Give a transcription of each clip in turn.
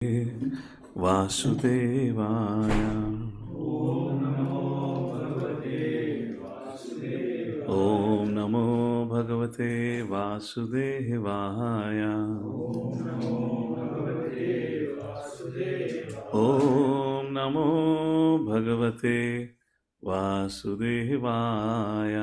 वासुदेवाय। ॐ नमो भगवते वासुदेवाय। ॐ नमो भगवते वासुदेवाय।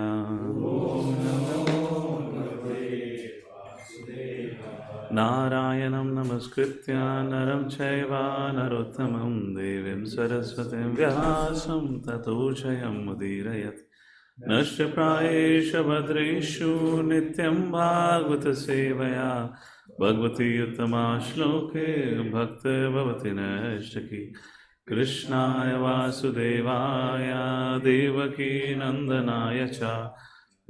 नारायणं नमस्कृत्य नरं चैव नरोत्तमं देवीं सरस्वतीं व्यासं ततो जयमुदीरयत्। नष्टप्रायेषु भद्रेषु नित्यं भागवतसेवया भगवती उत्तमा श्लोके भक्तिर्भवति नैष्टिकी। कृष्णाय वासुदेवाय देवकी नन्दनाय च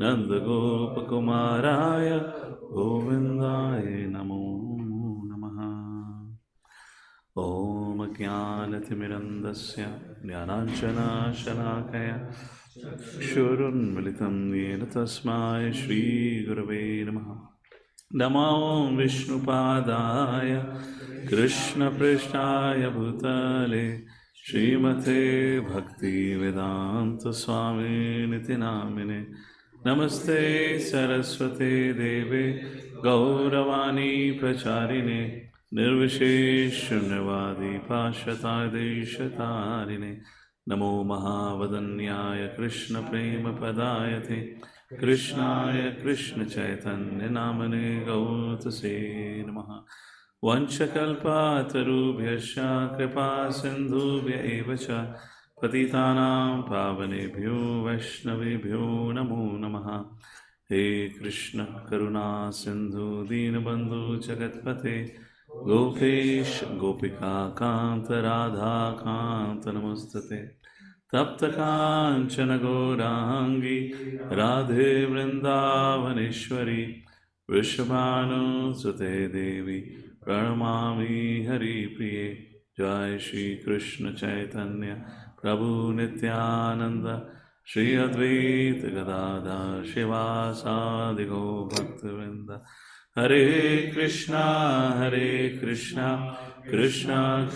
नन्दगोपकुमाराय गोविन्दाय नमो नमः। ॐ ज्ञानतिमिरन्दस्य ज्ञानाञ्जनशलाकया चक्षुरुन्मिलितं येन तस्मै श्रीगुरवे नमः। नमो विष्णुपादाय कृष्णपृष्ठाय भूतले श्रीमते भक्तिवेदान्तस्वामिनिति नामिने। नमस्ते सरस्वते देवे गौरवाणी प्रचारिणे निर्विशेषशून्यवादी पाश्चात्देशतारिणे। नमो महावदन्याय कृष्णप्रेमप्रदायते कृष्णाय कृष्णचैतन्यनामने गौतसे नमः। वंशकल्पातरुभ्यश्च कृपा सिन्धुभ्य एव च पतितानां पावनेभ्यो वैष्णवेभ्यो नमो नमः। हे कृष्ण करुणा सिन्धु दीनबन्धु जगत्पते गोपेश गोपिका कान्त राधा कान्त नमोस्तुते। तप्त कांचन गौरांगी राधे वृंदावनेश्वरी वृषभानुसुते देवी प्रणमामि हरिप्रिये। जय श्री कृष्ण चैतन्य प्रभु नित्यानंद श्री अद्वैत गदाधर शिवासादि गौ भक्तवृंद। हरे Krishna Krishna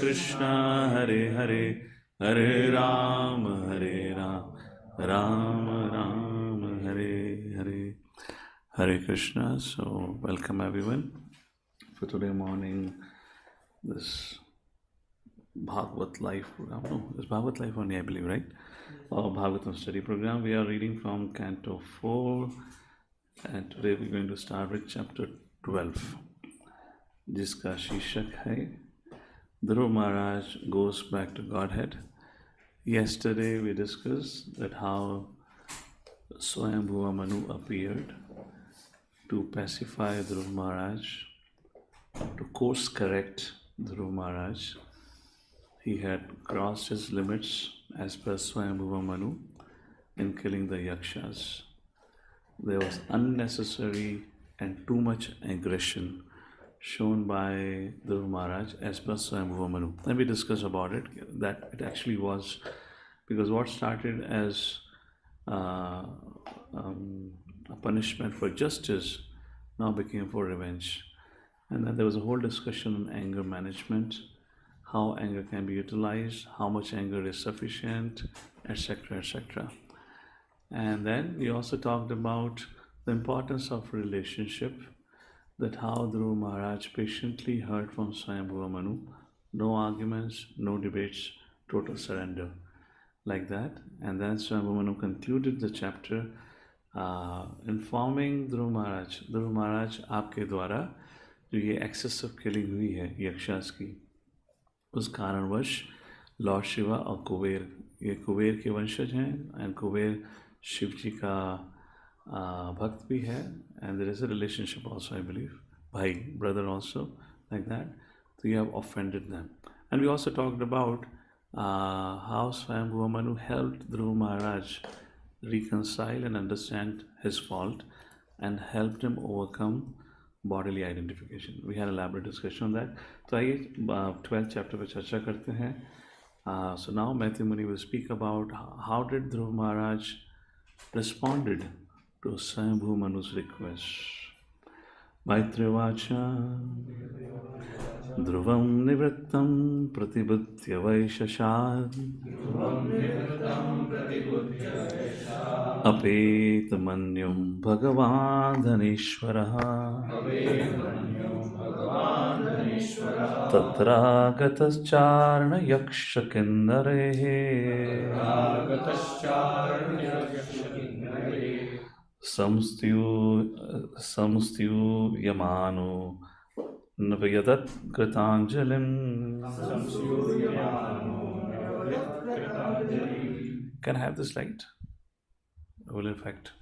Krishna Hare Hare Hare Ram Ram Ram Hare Hare. Hare Krishna. So welcome everyone for today morning this Bhagavat life program. No, it's Bhagavat life only, I believe, right? Or Bhagavatam study program. We are reading from Canto 4 and today we're going to start with chapter 12 जिसका शीर्षक है Dhruv Maharaj goes back to Godhead. Yesterday we discussed that how Swayambhuva Manu appeared to pacify Dhruv Maharaj, to course correct Dhruv Maharaj. He had crossed his limits as per Swayambhuva Manu in killing the Yakshas. There was unnecessary and too much aggression shown by Dhruv Maharaj as per Swayambhuva Manu. And we discussed about it, that it actually was, because what started as a punishment for justice now became for revenge. And then there was a whole discussion on anger management, how anger can be utilized, how much anger is sufficient, etc. etc. And then we also talked about the importance of relationship, that how Dhruv Maharaj patiently heard from Swayambhuva Manu, no arguments, no debates, total surrender, like that. And then Swayambhuva Manu concluded the chapter informing Dhruv Maharaj, आपके द्वारा जो ये excessive killing हुई है यक्षास की, उस कारणवश Lord Shiva और कुबेर, ये कुबेर के वंशज हैं, एंड कुबेर शिव जी का भक्त भी है, and there is a relationship also, I believe, bhai, brother also, like that. So you have offended them. And we also talked about how Swayambhuva Manu helped Dhruv Maharaj reconcile and understand his fault and helped him overcome bodily identification. We had an elaborate discussion on that. तो आइए 12th chapter पे चर्चा करते हैं. So now Maitri Muni will speak about how did Dhruv Maharaj responded to Swayambhuva Manu's request. Maitrivacha Dhruvam Nivrittam Pratibhutya Vaishashad Apetamanyam Bhagavan Dhaneshwaraha Tatragatascharna Yaksha Kinnarehe Samstyu Yamano Navayadat Kritanjalim. Can I have this light? Will in fact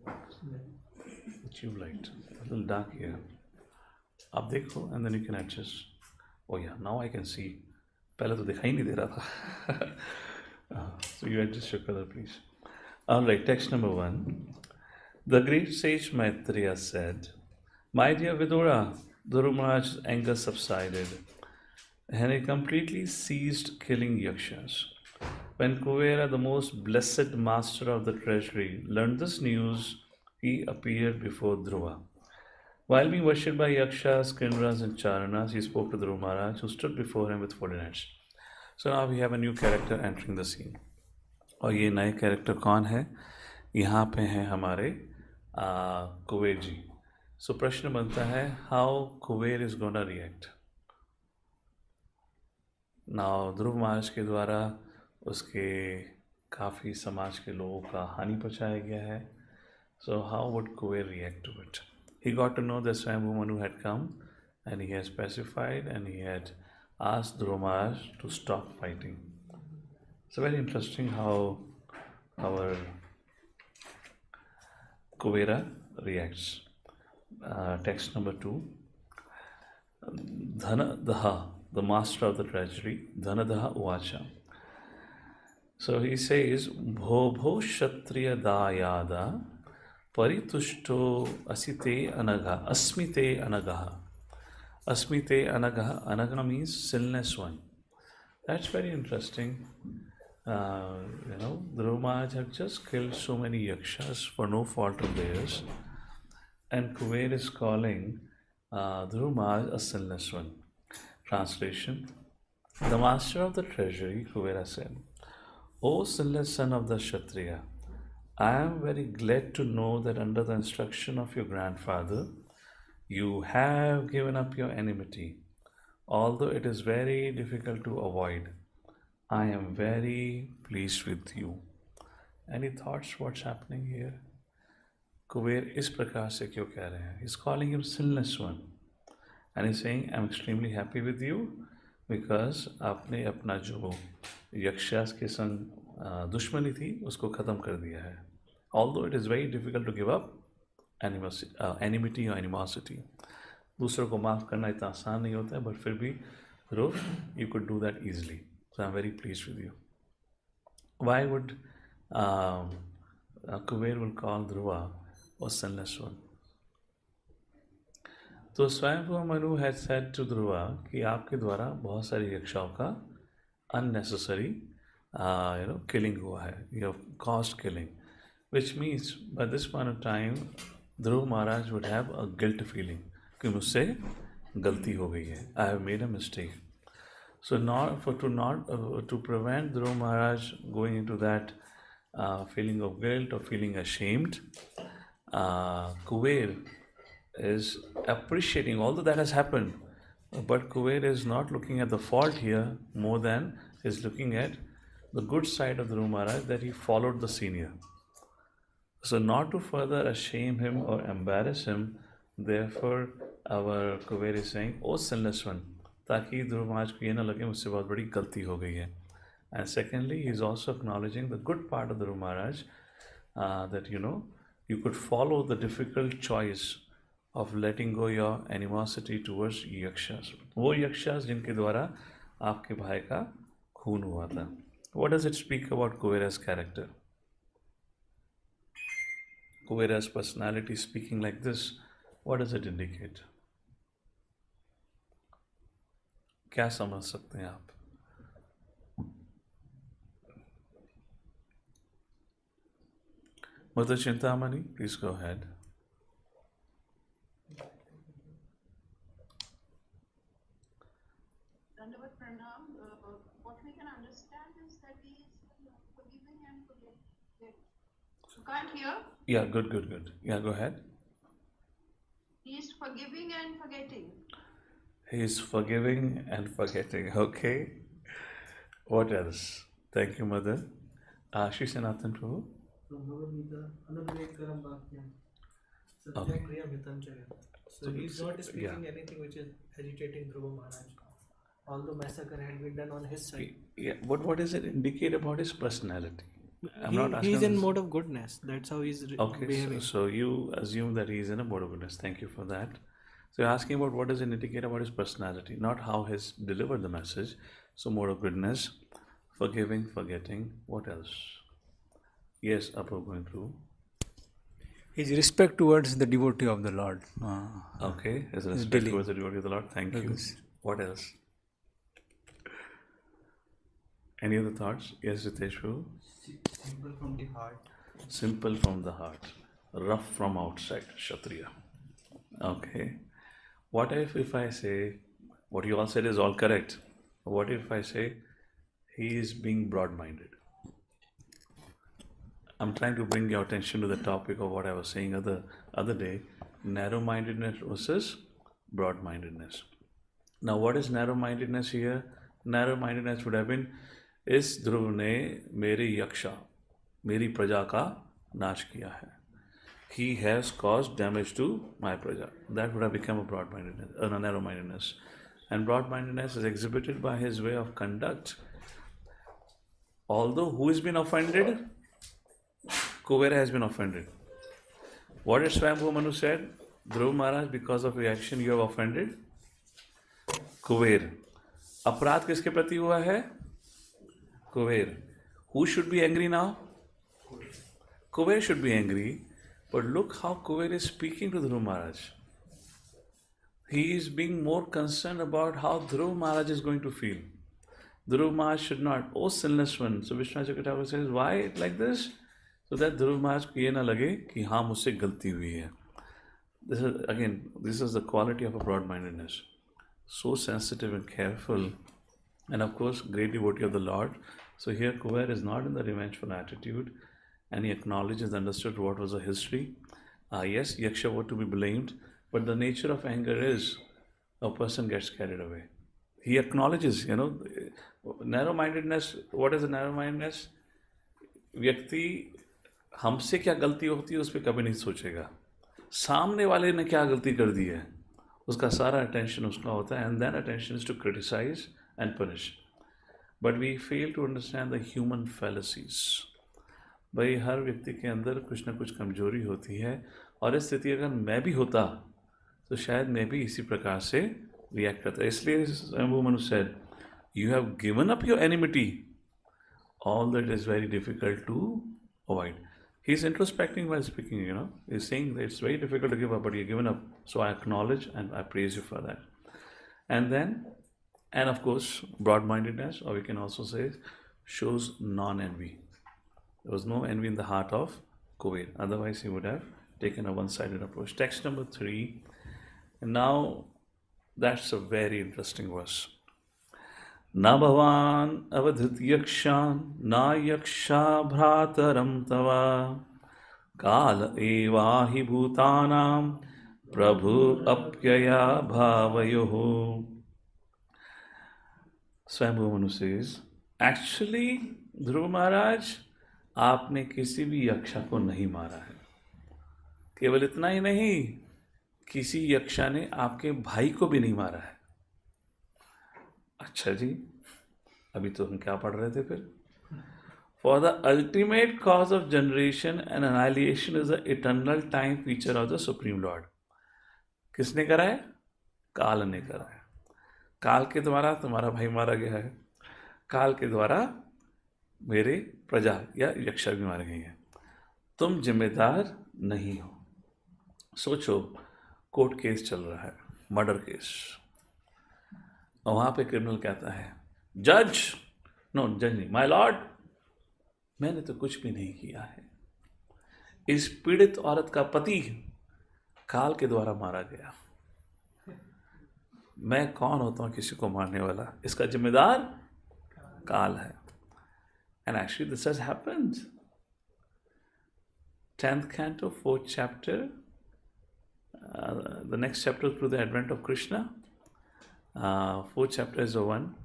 the tube light. A little dark here. आप देखो and then you can adjust. Oh yeah, now I can see. पहले तो दिखाई नहीं दे रहा था. So you adjust your color, please. All right, text number 1. The great sage Maitreya said, "My dear Vidura, Dhruva Maharaj's anger subsided, and he completely ceased killing yakshas. When Kuvera, the most blessed master of the treasury, learned this news, he appeared before Dhruva. While being worshipped by yakshas, kinras, and charanas, he spoke to Dhruva Maharaj, who stood before him with folded hands." So now we have a new character entering the scene. और ये नए character कौन है? यहाँ पे हैं हमारे कुबेर जी. सो प्रश्न बनता है, how Kuber is gonna react. Now Dhruv Maharaj के द्वारा उसके काफ़ी समाज के लोगों का हानि पहुँचाया गया है. So how would Kubera react to it? He got to know that Swayambhu Manu had come and he has pacified and he had asked Dhruva Maharaj to stop fighting. It's very interesting how our Kuvera reacts. Text number 2. Dhanadaha, the master of the treasury, Dhanadaha Uvacha. So he says, Bho Kshatriya Dayada Paritushto Asite Anagha, Asmite Anagaha. Asmite Anagaha, Anagha means sinless one. That's very interesting. Dhruva Maharaj have just killed so many yakshas for no fault of theirs, and Kuber is calling Dhruva Maharaj a sinless one. Translation: the master of the treasury, Kubera said, "O sinless son of the Kshatriya, I am very glad to know that under the instruction of your grandfather, you have given up your enmity, although it is very difficult to avoid. I am very pleased with you." Any thoughts what's happening here? Kuber इस प्रकार से क्यों कह रहे हैं? He's calling him sinless one. And he's saying, I'm extremely happy with you because आपने अपना जो यक्षास के संग दुश्मनी थी उसको ख़त्म कर दिया है. Although it is very difficult to give up enmity or animosity. दूसरों को माफ़ करना इतना आसान नहीं होता है, but फिर भी Dhruv, you could do that easily. So I'm very pleased with you. Why would Kuber will call Dhruva a sinless one? तो स्वयंभू Manu had said to Dhruva कि आपके द्वारा बहुत सारी यक्षाओं का unnecessary killing हुआ है. You have caused killing, which means by this point of time Dhruv Maharaj would have a guilt feeling कि मुझसे गलती हो गई है. I have made a mistake. So to prevent Dhruva Maharaj going into that feeling of guilt or feeling ashamed, Kuber is appreciating, although that has happened, but Kuber is not looking at the fault here more than is looking at the good side of Dhruva Maharaj, that he followed the senior. So not to further shame him or embarrass him, therefore our Kuber is saying, "Oh sinless one," ताकि ध्रुव महाराज को ये ना लगे मुझसे बहुत बड़ी गलती हो गई है. And secondly, he is also acknowledging the good part of Dhruva Maharaj, that you could follow the difficult choice of letting go your animosity towards yakshas. वो yakshas जिनके द्वारा आपके भाई का खून हुआ था. What does it speak about Kuvera's character? Kuvera's personality speaking like this, what does it indicate? क्या समझ सकते हैं आप? Mother Chintamani, please go ahead. Dandavat Pranam. What we can understand is that he is forgiving and forgetting. You can't hear? Yeah, good. Yeah, go ahead. He is forgiving and forgetting. He is forgiving and forgetting. Okay. What else? Thank you, Mother. Shishanathan Prabhu. From Bhagavad Gita, Anadvekaram Bhakyam, Okay. Satyam Kriya Mitamchaya. So he's not speaking anything which is agitating Dhruva Maharaj. Although massacre had been done on his side. Yeah, but what does it indicate about his personality? He's in mode of goodness. That's how he's behaving. So you assume that he is in a mode of goodness. Thank you for that. So you're asking about what does it indicate about his personality, not how he's delivered the message. So mode of goodness, forgiving, forgetting. What else? Yes, Apo going through. His respect towards the devotee of the Lord. Okay, his respect dealing. towards the devotee of the Lord. Thank you. What else? Any other thoughts? Yes, Ritesh Prabhu. Simple from the heart. Simple from the heart, rough from outside, Kshatriya. Okay. What if I say, what you all said is all correct. What if I say he is being broad-minded? I'm trying to bring your attention to the topic of what I was saying other day, narrow-mindedness versus broad-mindedness. Now, what is narrow-mindedness here? Narrow-mindedness would have been, इस ध्रुव ने मेरे यक्षा मेरी प्रजा का नाश किया है. He has caused damage to my praja. That would have become a broad-mindedness, a narrow-mindedness. And broad-mindedness is exhibited by his way of conduct. Although who has been offended? Kuvera has been offended. What did Swayambhu Manu said? Dhruv Maharaj, because of your action you have offended Kuver. अपराध किसके प्रति हुआ है? Kuver. Who should be angry now? Kuver should be angry, but look how Kuver is speaking to Dhruv Maharaj. He is being more concerned about how Dhruv Maharaj is going to feel. Dhruv Maharaj should not, oh sinless one. So Vishwanath Chakravarti says, why like this? So that Dhruv Maharaj को ये ना लगे कि हाँ मुझसे गलती हुई है. This is the quality of a broad-mindedness. So sensitive and careful, and of course, great devotee of the Lord. So here Kuber is not in the revengeful attitude, and he acknowledges, understood what was the history. Yes, Yaksha were to be blamed, but the nature of anger is a person gets carried away. He acknowledges, narrow-mindedness. What is the narrow-mindedness? व्यक्ति हमसे क्या गलती होती है उस पर कभी नहीं सोचेगा. सामने वाले ने क्या गलती कर दी है उसका सारा अटेंशन उसका होता है, and then attention is to criticize and punish. But we fail to understand the human fallacies. भाई हर व्यक्ति के अंदर कुछ ना कुछ कमजोरी होती है, और इस स्थिति अगर मैं भी होता तो शायद मैं भी इसी प्रकार से रिएक्ट करता. इसलिए स्वयंभू Manu said, you have given up your enmity. All that is very difficult to avoid. He's introspecting while speaking, He's saying that it's very difficult to give up, but you've given up. So I acknowledge and I praise you for that. And of course, broad-mindedness, or we can also say, shows non-envy. There was no envy in the heart of Kuver. Otherwise, he would have taken a one-sided approach. Text number 3. And now, that's a very interesting verse. Na bhavan avadhit yakshan na yaksha bhrataram tava kala evahi bhutanam prabhu apyaya bhavayoho. Swayambhu Manu says, actually, Dhruv Maharaj, आपने किसी भी यक्षा को नहीं मारा है. केवल इतना ही नहीं, किसी यक्षा ने आपके भाई को भी नहीं मारा है. अच्छा जी, अभी तो हम क्या पढ़ रहे थे फिर? For the ultimate cause of generation and annihilation is the eternal time feature of the Supreme Lord. किसने करा है? काल ने करा है. काल के द्वारा तुम्हारा भाई मारा गया है. काल के द्वारा मेरे प्रजा या यक्षा भी मारे गई हैं. तुम जिम्मेदार नहीं हो. सोचो, कोर्ट केस चल रहा है, मर्डर केस, और वहां पे क्रिमिनल कहता है, जज नहीं, माय लॉर्ड, मैंने तो कुछ भी नहीं किया है. इस पीड़ित औरत का पति काल के द्वारा मारा गया. मैं कौन होता हूँ किसी को मारने वाला, इसका जिम्मेदार काल है. And actually this has happened. 10th canto, 4th chapter, the next chapter through the advent of Krishna. 4th chapter is the one.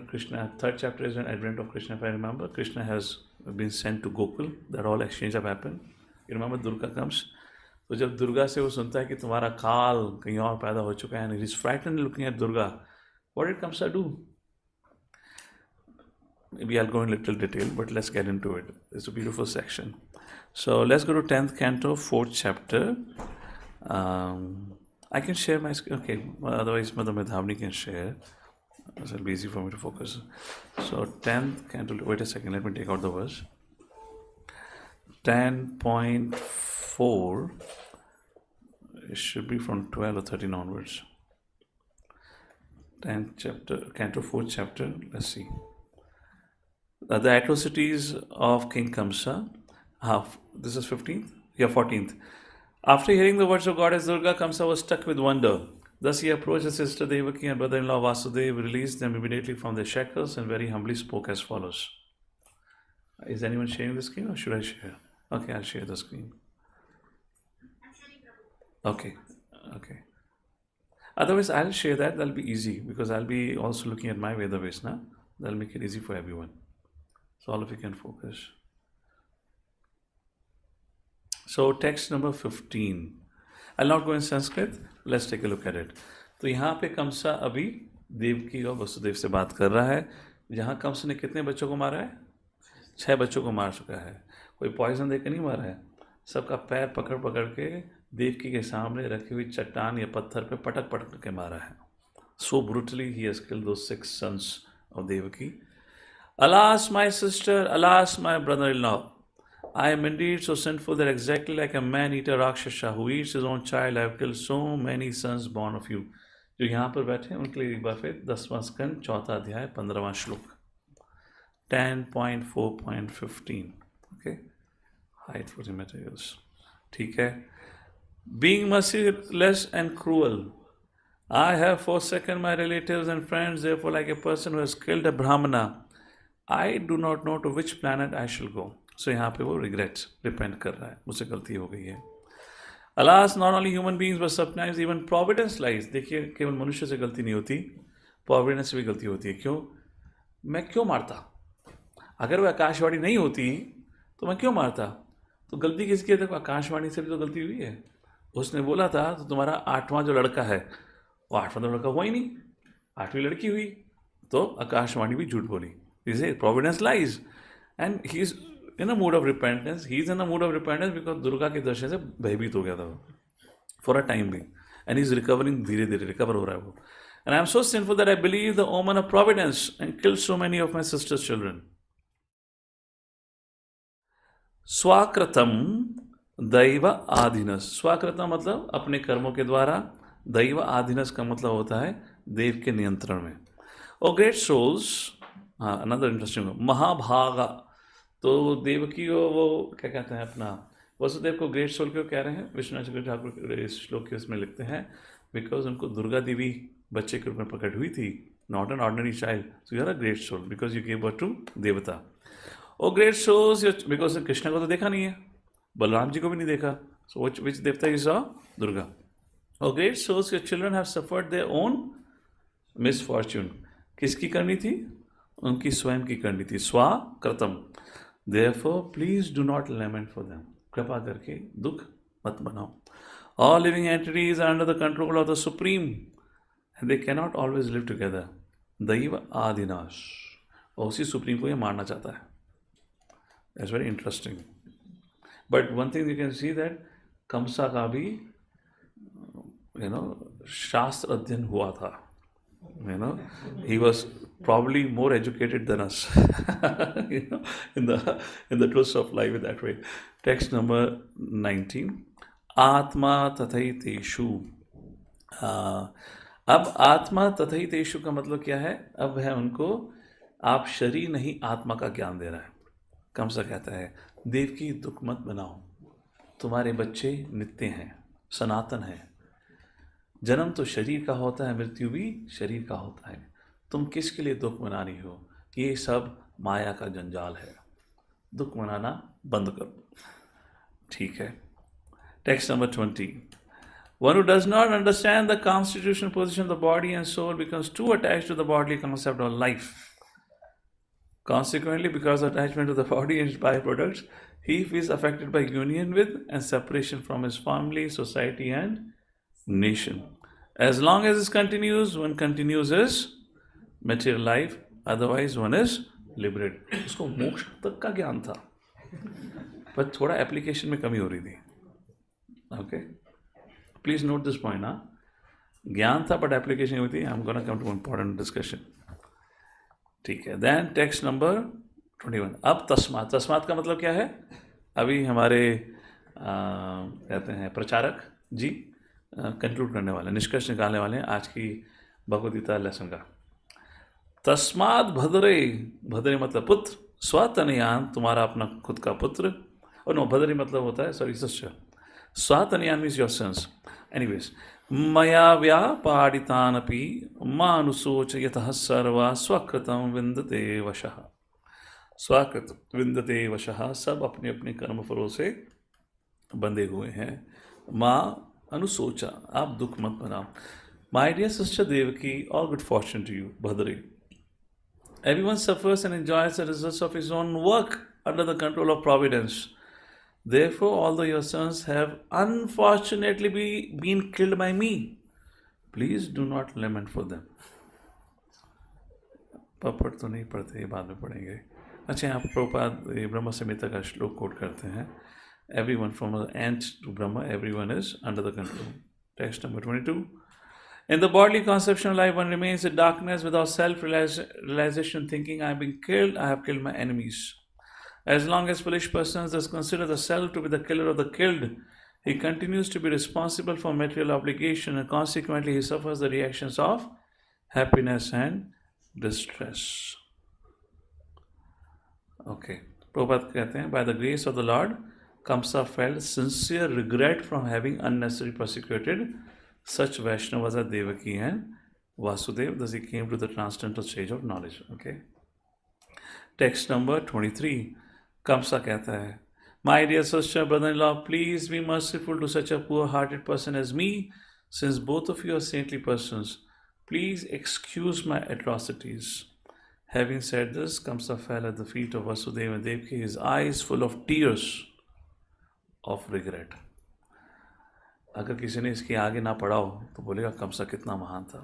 Krishna, 3rd chapter is an advent of Krishna, if I remember. Krishna has been sent to Gokul. That all exchange have happened. You remember Durga comes. तो जब दुर्गा से वो सुनता है कि तुम्हारा काल कहीं और पैदा हो चुका है, and he is frightened looking at Durga, what did Kamsa do? Maybe I'll go in little detail, but let's get into it. It's a beautiful section. So let's go to 10th canto, 4th chapter. I can share my screen. Okay, otherwise Mother Medhavni can share. It'll be easy for me to focus. So 10th canto, wait a second, let me take out the verse. 10.4, it should be from 12 or 13 onwards. 10th chapter, canto 4th chapter, let's see. The atrocities of King Kamsa. This is 15th? Yeah, 14th. After hearing the words of Goddess Durga, Kamsa was struck with wonder. Thus he approached his sister Devaki and brother-in-law Vasudeva, released them immediately from their shackles, and very humbly spoke as follows. Is anyone sharing the screen, or should I share? Okay, I'll share the screen. Okay. Otherwise, I'll share that. That'll be easy because I'll be also looking at my Veda Vesna. That'll make it easy for everyone. So all of you can focus. So text number 15. I'll not go in Sanskrit. Let's take a look at it. तो यहाँ पे कंसा अभी देवकी और वसुदेव से बात कर रहा है. जहाँ कंस ने कितने बच्चों को मारा है? 6 बच्चों को मार चुका है. कोई पॉइजन देकर नहीं मारा है. सबका पैर पकड़ पकड़ के देवकी के सामने रखी हुई चट्टान या पत्थर पे पटक पटक के मारा है. So brutally he has killed those 6 sons of Devaki. Alas, my sister, alas, my brother-in-law, I am indeed so sinful that exactly like a man-eater Rakshasa who eats his own child, I have killed so many sons born of you. जो यहाँ पर बैठे हैं उनके लिए एक बार फिर 10वां स्कंद 4था अध्याय 15वां श्लोक 10.4.15. Okay, hide for the materials. ठीक है. Being merciless and cruel, I have forsaken my relatives and friends. Therefore, like a person who has killed a brahmana, I do not know to which planet I shall go. So यहाँ पे वो regrets, repent कर रहा है, मुझसे गलती हो गई है. Alas, not only human beings but sometimes even providence lies. देखिए, केवल मनुष्य से गलती नहीं होती, providence से भी गलती होती है. क्यों? मैं क्यों मारता? अगर वो आकाशवाणी नहीं होती तो मैं क्यों मारता? तो गलती किसकी है? देखो, आकाशवाणी से भी तो गलती हुई है. उसने बोला था तो तुम्हारा 8वां जो लड़का है वो 8वां तो लड़का हुआ ही नहीं, 8वीं लड़की हुई, तो आकाशवाणी भी झूठ बोली. Providence lies, and he is in a mood of repentance. He is in a mood of repentance because Durga के दर्शन से भयभीत हो गया था for a time being, and he is recovering. धीरे धीरे recover हो रहा है वो. And I am so sinful that I believe the omen of providence and killed so many of my sister's children. स्वाकृतम दैव आधीनस. स्वाकृतम मतलब अपने कर्मों के द्वारा. दैव आधीनस का मतलब होता है देव के नियंत्रण में. और ग्रेट सोल्स, अनदर इंटरेस्टिंग, महाभागा. तो देवकी को वो क्या कहते हैं, अपना वसुदेव को ग्रेट सोल क्यों कह रहे हैं? विश्वनाथ ठाकुर इस श्लोक के उसमें लिखते हैं बिकॉज उनको दुर्गा देवी बच्चे के रूप में प्रकट हुई थी, not an ordinary child. So you are a great soul because you give birth to devata. और ग्रेट सोल्स बिकॉज कृष्ण को तो देखा नहीं है, बलराम जी को भी नहीं देखा. सो विच देवता यू सॉ? दुर्गा. और great souls your children have suffered their own misfortune. किसकी करनी थी? उनकी स्वयं की करनी थी. स्वाकृतम. Therefore, please do not lament for them. कृपा करके दुख मत बनाओ. All living entities are under the control of the Supreme, and they cannot always live together. दैव आदिनाश. और उसी सुप्रीम को ये मारना चाहता है. That's very interesting. But one thing you can see that कंसा का भी शास्त्र अध्ययन हुआ था. He was probably more educated than us, in the truths of life in that way. Text number 19. आत्मा तथैतेषु. अब आत्मा तथैतेषु का मतलब क्या है? अब है उनको आप शरीर नहीं आत्मा का ज्ञान दे रहा है. कंसा कहता है देव की दुख मत बनाओ, तुम्हारे बच्चे नित्य हैं, सनातन हैं. जन्म तो शरीर का होता है, मृत्यु भी शरीर का होता है, तुम किसके लिए दुख मना रही हो? ये सब माया का जंजाल है, दुख मनाना बंद करो। ठीक है, text number 20. One who does not understand the constitutional position of the body and soul becomes too attached to the bodily concept of life. Consequently, because of attachment to the body and its byproducts, he feels affected by union with and separation from his family, society, and nation. As long as this continues, one continues his material life, otherwise one is liberated. उसको मोक्ष तक का ज्ञान था, पर थोड़ा application में कमी हो रही थी. Okay, please note this point. ना ज्ञान था बट एप्लीकेशन हुई थी. I am gonna come two important discussion. ठीक है, देन टेक्स्ट नंबर 21. अब तस्मात. तस्मात का मतलब क्या है? अभी हमारे कहते हैं प्रचारक जी कंक्लूड करने वाले, निष्कर्ष निकालने वाले हैं आज की भगवद गीता लेसन का. तस्मात भद्रे. भद्रे मतलब पुत्र. स्वतनयान तुम्हारा अपना खुद का पुत्र. और नो, भद्रे मतलब होता है, सॉरी, शिष्य. स्वतनयान मीन्स योर सन्स. एनीवेज, मया व्यापादितानपि मानुसोच यतः सर्वा स्वकृतं विन्दते वशः. स्वकृत विन्दते वशः, सब अपने अपने कर्म फलों से बंधे हुए हैं. माँ अनुसोचा, आप दुख मत बनाओ. My dear sister Devaki, all good fortune to you. Bhadre. Everyone suffers and enjoys the results of his own work under the control of providence. Therefore, although your sons have unfortunately been killed by me, please do not lament for them. पढ़ तो नहीं पढ़ते, बाद में पढ़ेंगे. अच्छा, यहाँ प्रभुपाद ब्रह्म संहिता का श्लोक कोट करते हैं. Everyone from the ant to Brahma, everyone is under the control. Text number 22. In the bodily conception of life, one remains in darkness without self-realization, thinking, I have been killed, I have killed my enemies. As long as foolish persons thus consider the self to be the killer of the killed, he continues to be responsible for material obligation, and consequently he suffers the reactions of happiness and distress. Okay. Prabhupada कहते हैं, by the grace of the Lord, Kamsa felt sincere regret from having unnecessarily persecuted such Vaishnavas as Devaki and Vasudev. Thus he came to the transcendental stage of knowledge. Okay. Text number 23. Kamsa कहता है, my dear sister, brother-in-law, please be merciful to such a poor-hearted person as me, since both of you are saintly persons. Please excuse my atrocities. Having said this, Kamsa fell at the feet of Vasudeva and Devaki, his eyes full of tears of regret. अगर किसी ने इसके आगे ना पढ़ा हो तो बोलेगा कंसा कितना महान था,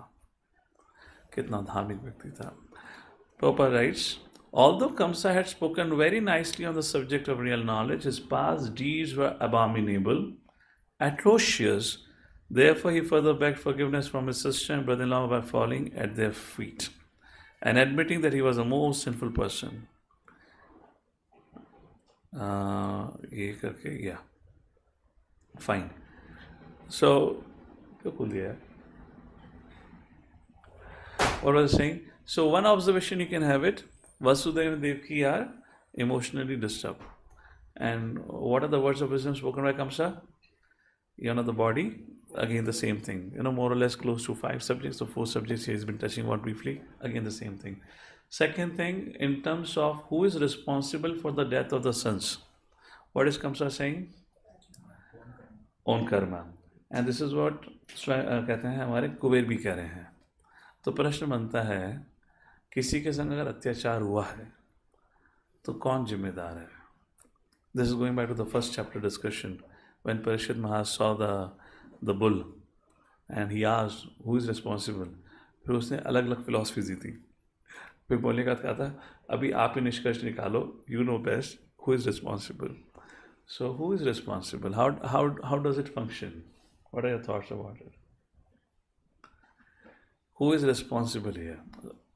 कितना धार्मिक व्यक्ति था. Prabhupada writes, although Kamsa had spoken very nicely on the subject of real knowledge, his past deeds were abominable, atrocious. Therefore, he further begged forgiveness from his sister and brother-in-law by falling at their feet and admitting that he was a most sinful person. ये करके, yeah, fine. So, what was I saying? So, one observation you can have it, Vasudeva and Devaki are emotionally disturbed. And what are the words of wisdom spoken by Kamsa? The body, again the same thing. More or less close to 5 subjects or 4 subjects he has been touching on briefly. Again the same thing. Second thing, in terms of who is responsible for the death of the sons. What is Kamsa saying? Own karma. And this is what कहते हैं हमारे कुबेर भी कह रहे हैं. तो प्रश्न बनता है, किसी के संग अगर अत्याचार हुआ है तो कौन जिम्मेदार है? This is going back to the first chapter discussion when Parikshit Maharaj saw the bull and he asked who is responsible. फिर उसने अलग अलग फिलॉसफी दी थी. फिर बोलने का क्या था, अभी आप ही निष्कर्ष निकालो, you know best who is responsible. So who is responsible? How does it function? What are your thoughts about it? Who is responsible here?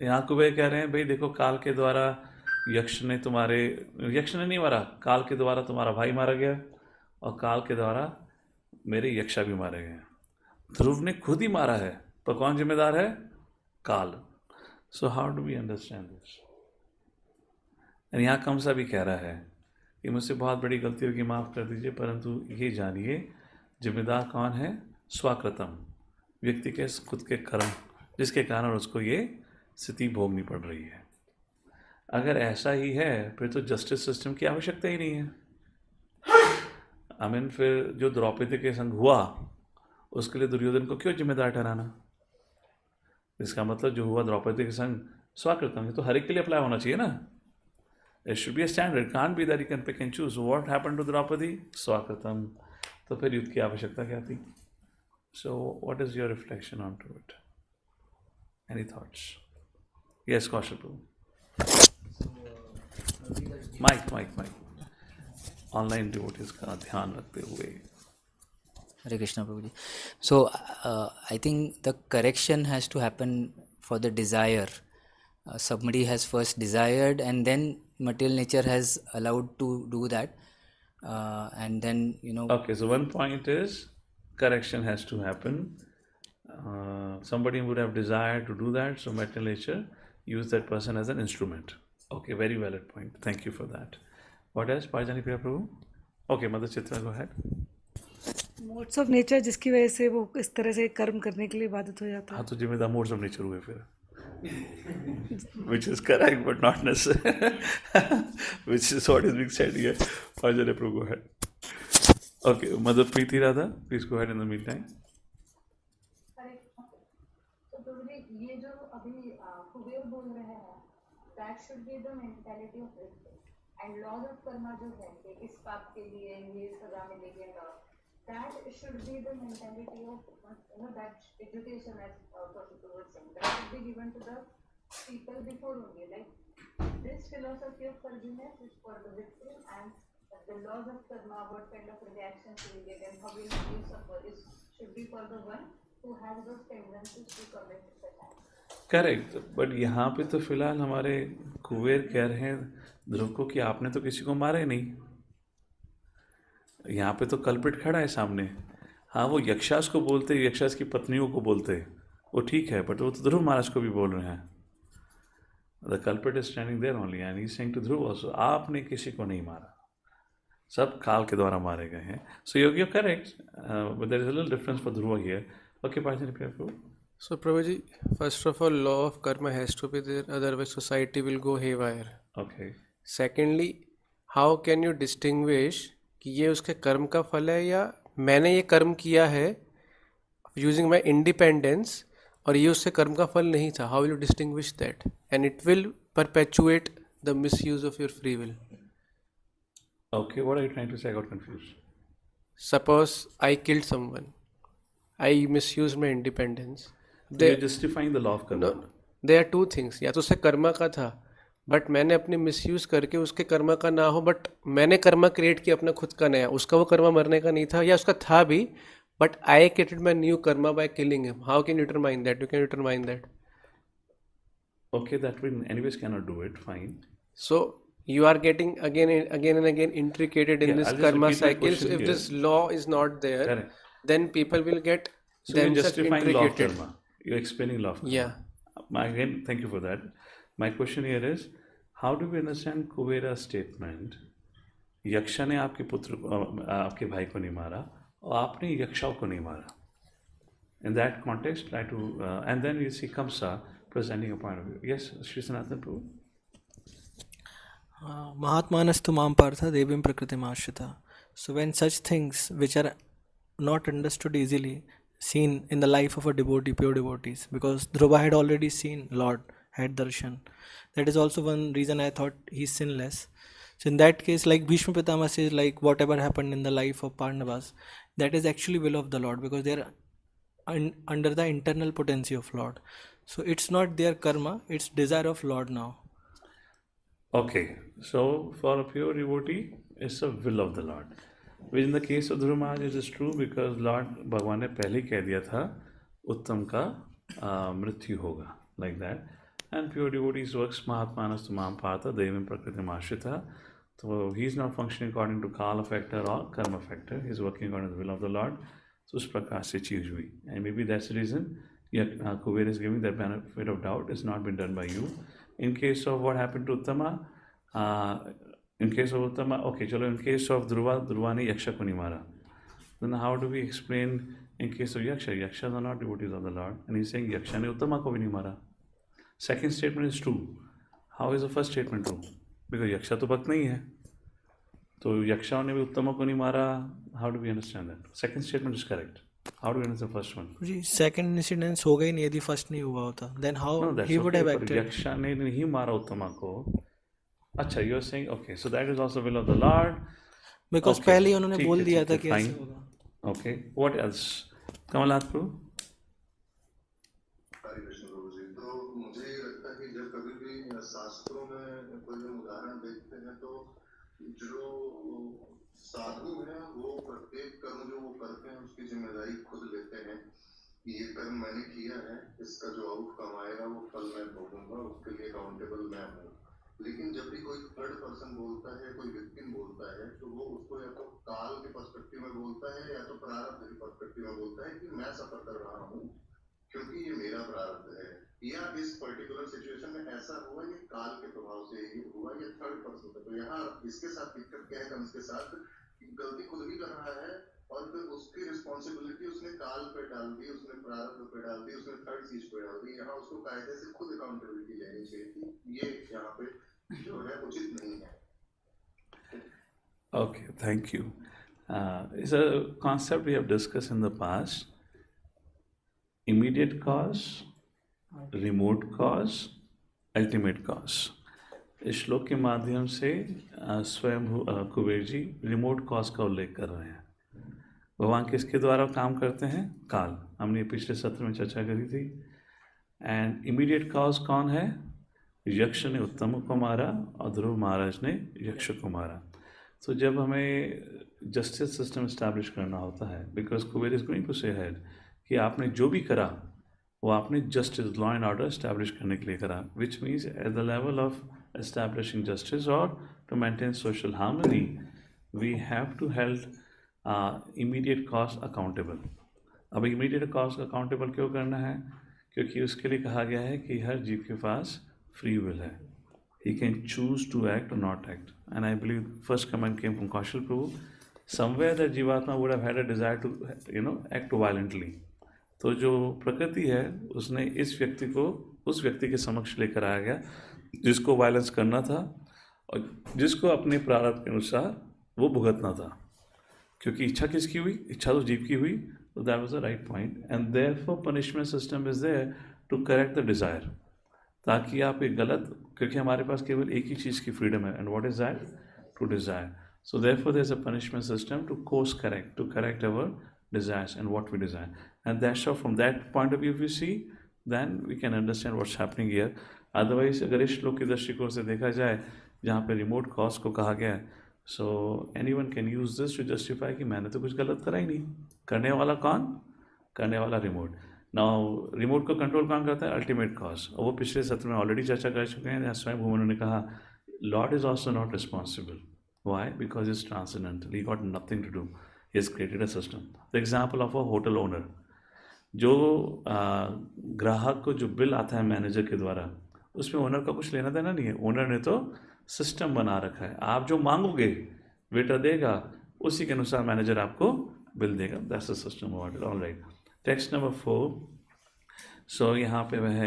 यहाँ कुबेर कह रहे हैं, भाई देखो, काल के द्वारा यक्ष ने नहीं मारा, काल के द्वारा तुम्हारा भाई मारा गया और काल के द्वारा मेरे यक्षा भी मारे गए. ध्रुव ने खुद ही मारा है, पर कौन जिम्मेदार है? Kal. So how do we understand this? And यहाँ कंसा भी कह रहा है कि मुझसे बहुत बड़ी गलती होगी, माफ़ कर दीजिए, परंतु ये जानिए जिम्मेदार कौन है? स्वाकृतम व्यक्ति के खुद के कर्म जिसके कारण उसको ये स्थिति भोगनी पड़ रही है। अगर ऐसा ही है फिर तो जस्टिस सिस्टम की आवश्यकता ही नहीं है। फिर जो द्रौपदी के संग हुआ उसके लिए दुर्योधन को क्यों जिम्मेदार ठहराना? इसका मतलब जो हुआ द्रौपदी के संग स्वाकृतम, तो हर एक के लिए अप्लाई होना चाहिए ना। It should be a standard. Can't be that you can pick and choose. What happened to Draupadi? Swakritam. तो फिर युद्ध की आवश्यकता क्या थी? So, what is your reflection onto it? Any thoughts? Yes, Kaushal. Mike. Online devotees का ध्यान रखते हुए. Hare Krishna Prabhuji. So I think the correction has to happen for the desire. Somebody has first desired and then material nature has allowed to do that, and then Okay, so one point is correction has to happen. Somebody would have desired to do that, so material nature use that person as an instrument. Okay, very valid point. Thank you for that. What else? Pajani Priya Prabhu? Okay, Mother Chitra, go ahead. Modes of nature जिसकी वजह से वो इस तरह से कर्म करने के लिए बाधित हो जाता है। हाँ, तो जिम्मेदार मोड्स ऑफ नेचर हुए फिर which is correct but not necessary which is what is being said here. Pajani Prabhu, go ahead. Okay, Mother Preeti Radha, please go ahead in the meantime. तो प्रभु जी ये जो अभी कुबेर बोल रहे हैं, that should be the mentality of victim and laws of karma जो है कि इस पाप के लिए ये सजा मिलेगी and all, that should be the mentality of that education as Kaushik was saying, that should be given to the people before only, like this philosophy of forgiveness is for the victim and the laws of karma, what kind of reactions we get and how we suffer should be for the one who has those tendencies to commit the crime. Correct, but यहाँ पे तो फिलहाल हमारे कुबेर कह रहे हैं ध्रुव को कि आपने तो किसी को मारा ही नहीं। यहाँ पे तो कल्प्रिट खड़ा है सामने। हाँ, वो यक्षास को बोलते, यक्षास की पत्नियों को बोलते, वो ठीक है, बट वो तो ध्रुव महाराज को भी बोल रहे हैं। The culprit is standing there only and he is saying to Dhruva also, आपने किसी को नहीं मारा, सब काल के द्वारा मारे गए हैं। So you are correct, but there is a little difference for Dhruva here. Okay, Pajani Priya. So Prabhuji, first of all, law of karma has to be there, otherwise society will go haywire. Okay. Secondly, how can you distinguish कि ये उसके कर्म का फल है या मैंने ये कर्म किया है using my independence और ये उससे कर्म का फल नहीं था? How will you distinguish that? And it will perpetuate the misuse of your free will. Okay, what are you trying to say? I got confused. Suppose I killed someone. I misused my independence. You're justifying the law of karma. No, there are two things. या तो उससे कर्मा का था, but मैंने अपनी misuse करके उसके कर्मा का ना हो, बट मैंने कर्मा क्रिएट किया अपना खुद का नया, उसका वो कर्मा मरने का नहीं था, या उसका था भी, but I created my new Karma by killing him. How can you determine that? You can determine that. Okay, that we anyways cannot do it. Fine. So you are getting again and again intricated in this I'll just karma repeat my cycle. So question if here. this law is not there, Correct. then people will get So you're themselves justifying law of intricated. karma. You're explaining law of karma. Yeah. Again, thank you for that. My question here is, how do we understand Kuvera's statement? यक्षा ने आपके पुत्र को, आपके भाई को नहीं मारा और आपने यक्षाओं को नहीं मारा. In that context, try to and then you see Kamsa presenting a point of view. Yes, Shri Sanatana Prabhu. Mahatmanastu mam partha devim prakritim ashrita. So when such things which are not understood easily seen in the life of a devotee, pure devotees, because Dhruva had already seen Lord, had darshan. That is also one reason I thought he's sinless. So in that case, like Bhishma Pitama says, like whatever happened in the life of Pandavas, that is actually will of the Lord, because they are under the internal potency of Lord. So it's not their karma, it's desire of Lord now. Okay, so for a pure devotee, it's a will of the Lord. Which in the case of Dhruva Maharaj, it is true because Lord भगवान ने पहले ही कह दिया था उत्तम का मृत्यु होगा, like that. And pure devotees works Mahatmanastu mam partha devim prakritim ashrita. So he is not functioning according to Kala factor or Karma factor. He is working according to the will of the Lord. So उस प्रकार से चीज हुई. And maybe that's the reason Kuber is giving that benefit of doubt. It's not been done by you. In case of what happened to Uttama, in case of Uttama, okay, chalo, in case of Dhruva, Dhruva ne Yaksha ko nahi mara. Then how do we explain In case of Yaksha, Yakshas are not devotees of the Lord, and he's saying Yaksha ने उत्तमा को भी नहीं मारा. Second statement is true. How is the first statement true? Because Yaksha तो भक्त नहीं है, तो यक्षाओं ने भी उत्तमा को नहीं मारा. How do we understand that? Second statement is correct. How do we understand the first one? जी सेकंड इंसिडेंस हो गई नहीं यदि फर्स्ट नहीं हुआ होता. Then how No, that's he would have okay. पर एक्टेड. यक्षा ने नहीं मारा उत्तमा को. अच्छा, you are saying okay, so that is also will of the Lord. Because Okay, पहले ही उन्होंने ठीक बोल है, दिया ठीक था है, कि ऐसे fine. होगा. Okay, what else? कमलनाथ प्रभु. हरे कृष्ण प्रभु जी. तो मुझे ये लगता है कि जब कभी भी शास्त्रों में कोई हम उदाहरण देखते हैं तो जो साधु हैं वो प्रत्येक कर्म जो वो करते हैं उसकी जिम्मेदारी खुद लेते हैं. ये कर्म मैंने किया है, इसका जो आउटकम आएगा वो फल मैं भोगूंगा, उसके लिए अकाउंटेबल मैं हूँ. लेकिन जब भी कोई थर्ड पर्सन बोलता है, कोई विक्टिम बोलता है, तो वो उसको या तो काल के पर्सपेक्टिव में बोलता है या तो प्रारब्ध के पर्सपेक्टिव में बोलता है कि मैं सफर कर रहा हूँ क्योंकि ये मेरा प्रारब्ध है, या इस पर्टिकुलर सिचुएशन में ऐसा हुआ ये काल के प्रभाव से ही हुआ, ये थर्ड पर्सन का. तो यहाँ इसके साथ दिक्कत क्या है, कंस के साथ गलती खुद भी कर रहा है और फिर उसकी रिस्पॉन्सिबिलिटी उसने काल पे डाल दी, उसने प्रारब्ध पे डाल दी, उसने थर्ड चीज पे डाल दी. यहाँ उसको कायदे से खुद अकाउंटेबिलिटी लेनी चाहिए कि ये यहाँ पे जो है उचित नहीं है. Okay, thank you. It's a concept we have discussed in the past. Immediate cause, remote cause, ultimate cause. इस श्लोक के माध्यम से स्वयं कुबेर जी रिमोट कॉज का उल्लेख कर रहे हैं. भगवान किसके द्वारा काम करते हैं? काल. हमने पिछले सत्र में चर्चा करी थी. एंड इमीडिएट कॉज कौन है? यक्ष ने उत्तम को मारा और ध्रुव महाराज ने यक्ष को मारा. तो जब हमें जस्टिस सिस्टम इस्टेब्लिश करना होता है, because Kubera is going to say head कि आपने जो भी करा वो आपने justice, law and order establish करने के लिए करा, which means at the level of establishing justice or to maintain social harmony, we have to hold immediate cause accountable. अब immediate cause accountable क्यों करना है? क्योंकि उसके लिए कहा गया है कि हर जीव के पास free will है. He can choose to act or not act. And I believe first comment came from Kaushal Prabhu. Somewhere that Jivatma would have had a desire to, act violently. तो जो प्रकृति है उसने इस व्यक्ति को उस व्यक्ति के समक्ष लेकर आया गया जिसको वायलेंस करना था और जिसको अपने प्रारब्ध के अनुसार वो भुगतना था. क्योंकि इच्छा किसकी हुई? इच्छा तो जीव की हुई. तो that was the right point. And therefore punishment system is there to correct the desire, ताकि आप एक गलत, क्योंकि हमारे पास केवल एक ही चीज़ की फ्रीडम है, and what is that? To desire. So therefore there is a punishment system to course correct, to correct our desires and what we desire. And that's how from that point of view if we see, then we can understand what's happening here. Otherwise अगर इस श्लोक के दृष्टिकोण से देखा जाए जहाँ पे रिमोट कॉज को कहा गया है, so anyone can use this to justify कि मैंने तो कुछ गलत करा ही नहीं. करने वाला कौन? करने वाला रिमोट. नाउ रिमोट को कंट्रोल कौन करता है? Ultimate cause. और वो पिछले सत्र में ऑलरेडी चर्चा कर चुके हैं, जहाँ स्वयं भूमन ने कहा Lord is also not responsible. Why? Because it's transcendental. He got nothing to do. He has created a system. The example of a hotel owner. जो ग्राहक को जो बिल आता है मैनेजर के द्वारा, उसमें ओनर का कुछ लेना देना नहीं है. ओनर ने तो सिस्टम बना रखा है. आप जो मांगोगे वेटर देगा, उसी के अनुसार मैनेजर आपको बिल देगा. That's the system of hotel. All right. Text number 4. सो यहाँ पे वह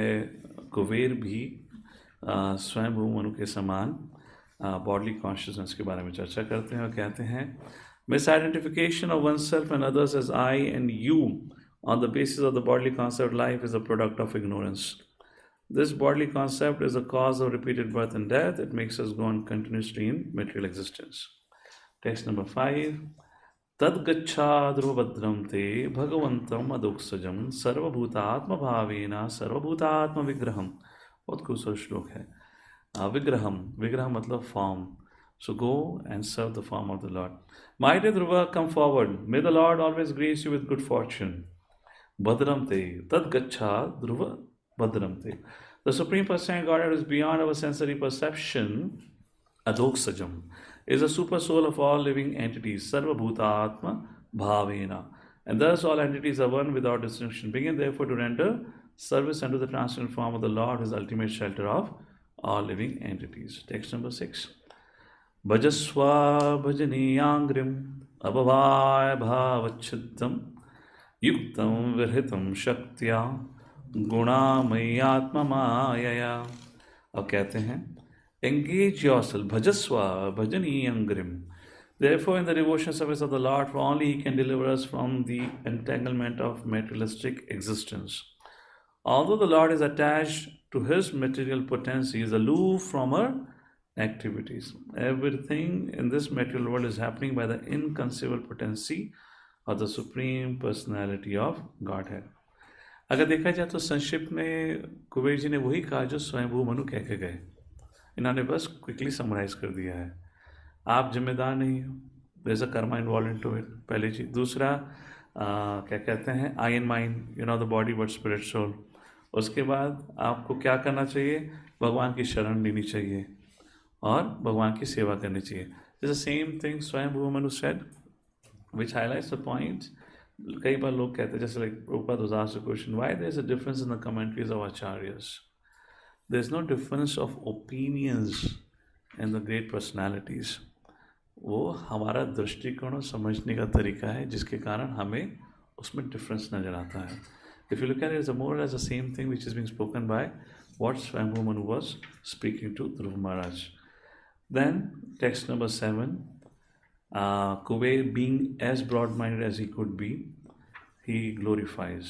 कुबेर भी स्वयं मनु के समान बॉडली कॉन्शियसनेस के बारे में चर्चा करते हैं और कहते हैं misidentification of oneself and others as I and you on the basis of the bodily concept life is a product of ignorance. This bodily concept is a cause of repeated birth and death. It makes us go on continuously in material existence. Text number 5. Tad gacchadruvabhadram te bhagavantam adoksajam sarvabhutatma bhavena sarvabhutatma vigraham. बहुत खूबसूरत श्लोक है. विग्रहम, विग्रह मतलब form. So go and serve the form of the Lord. My dear Dhruva, come forward. May the Lord always grace you with good fortune. Bhadram te, tad gaccha Dhruva Bhadram te. The Supreme Personality Godhead is beyond our sensory perception. Adoksajam is the super soul of all living entities. Sarva bhutatma bhavena. And thus all entities are one without distinction. Begin therefore to render service unto the transcendental form of the Lord, his ultimate shelter of all living entities. Text number 6. भजस्वा भजनीयांग्रिम अभवाय भावच्छिद्दम Yuktam virhitam shaktya गुणामय्यात्ममायया. अब कहते हैं engage yourself bhajaswa bhajaniyam grim. Therefore, in the devotion service of the Lord, for only He can deliver us from the entanglement of materialistic existence. Although the Lord is attached to His material potency, He is aloof from our activities. Everything in this material world is happening by the inconceivable potency of the Supreme Personality of Godhead. अगर देखा जाए तो संक्षिप्त में कुबेर जी ने वही कहा जो स्वयंभू मनु कह के गए. इन्होंने बस क्विकली समराइज कर दिया है. आप जिम्मेदार नहीं हो, there is a karma involve into it, पहली चीज. दूसरा क्या कहते हैं, I and mind, you know the body word spirit soul. उसके बाद आपको क्या करना चाहिए, भगवान की शरण लेनी चाहिए और भगवान की सेवा करनी चाहिए. This the same thing Swayambhu Manu said, which highlights the point. कई बार लोग कहते हैं, जैसे like Prabhupada was asked the question, why there is a difference in the commentaries of acharyas. There is no difference of opinions in the great personalities. वो हमारा दृष्टिकोण और समझने का तरीका है जिसके कारण हमें उसमें डिफरेंस नजर आता है. If you look at it, is more as the same thing which is being spoken by what Swayambhu Manu was speaking to Dhruv Maharaj. Then text number 7. Kuber, being as broad-minded as he could be, he glorifies.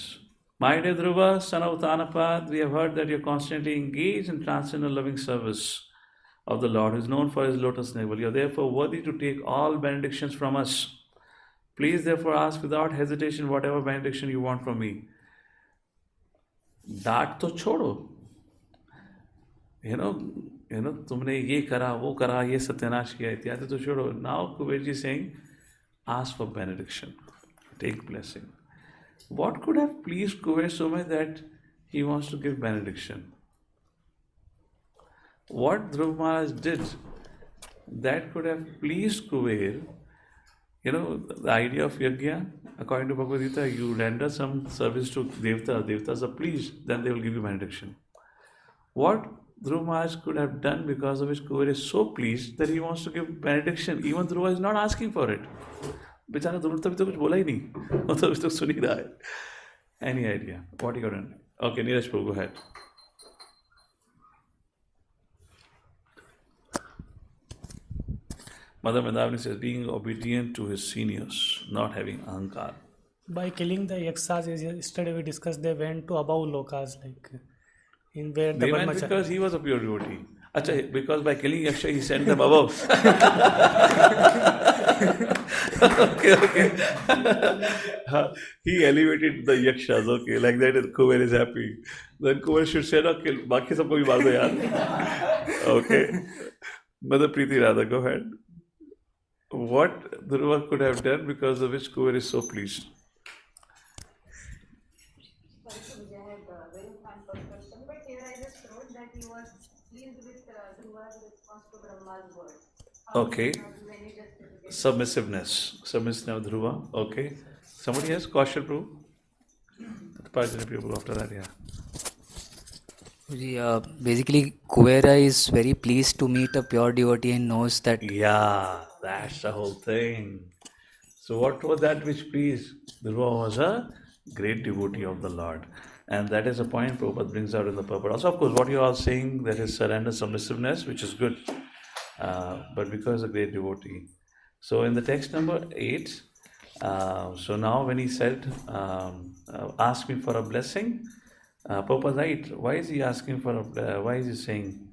My dear Dhruva, son of Tanapad, we have heard that you are constantly engaged in transcendental loving service of the Lord, who is known for his lotus navel. You are therefore worthy to take all benedictions from us. Please therefore ask without hesitation whatever benediction you want from me. डांट तो छोड़ो, you know, तुमने ये करा, वो करा, ये सत्यानाश किया इत्यादि तो छोड़ो. Now Kubera ji saying, ask for benediction, take blessing. What could have pleased Kuber so much that he wants to give benediction? What Dhruv Maharaj did that could have pleased Kuber? You know, the idea of yajna, according to Bhagavad Gita, you render some service to devatas are pleased, then they will give you benediction. What Dhruv Maharaj could have done because of which Kuber is so pleased that he wants to give benediction, even Dhruva is not asking for it. बेचारा ध्रुव तभी तो कुछ बोला ही नहीं, वो तो अभी तक सुन ही रहा है. Any idea what you got done? Okay, Neeraj Prabhu, go ahead. Mother Mandavini says, being obedient to his seniors, not having ahankar. By killing the yakshas, yesterday we discussed, they went to above lokas, like in where the They went Brahmacharya. because he was a pure devotee. Acha, because by killing yaksha he sent them above. Okay. He elevated the yakshas. Okay, like that Kuber is happy. Then Kuber should say, no, kill. बाकी सबको भी मार दो यार. Okay. Mother Preeti Radha, go ahead. What Dhruva could have done because of which Kuber is so pleased? Sorry, I had very fun first question, but here I just wrote that he was pleased with Dhruva's response to Brahma's words. Okay. Submissiveness of Dhruva. Okay. Somebody else? Kaushal Prabhu? Pajani Prabhu after that, yeah. Basically, Kubera is very pleased to meet a pure devotee and knows that. Yeah, that's the whole thing. So what was that which pleased? Dhruva was a great devotee of the Lord. And that is a point Prabhupada brings out in the purport. Also, of course, what you are saying, that is surrender, submissiveness, which is good. But because a great devotee. So in the text number 8, so now when he said, ask me for a blessing, Prabhupada, right, why is he asking for why is he saying?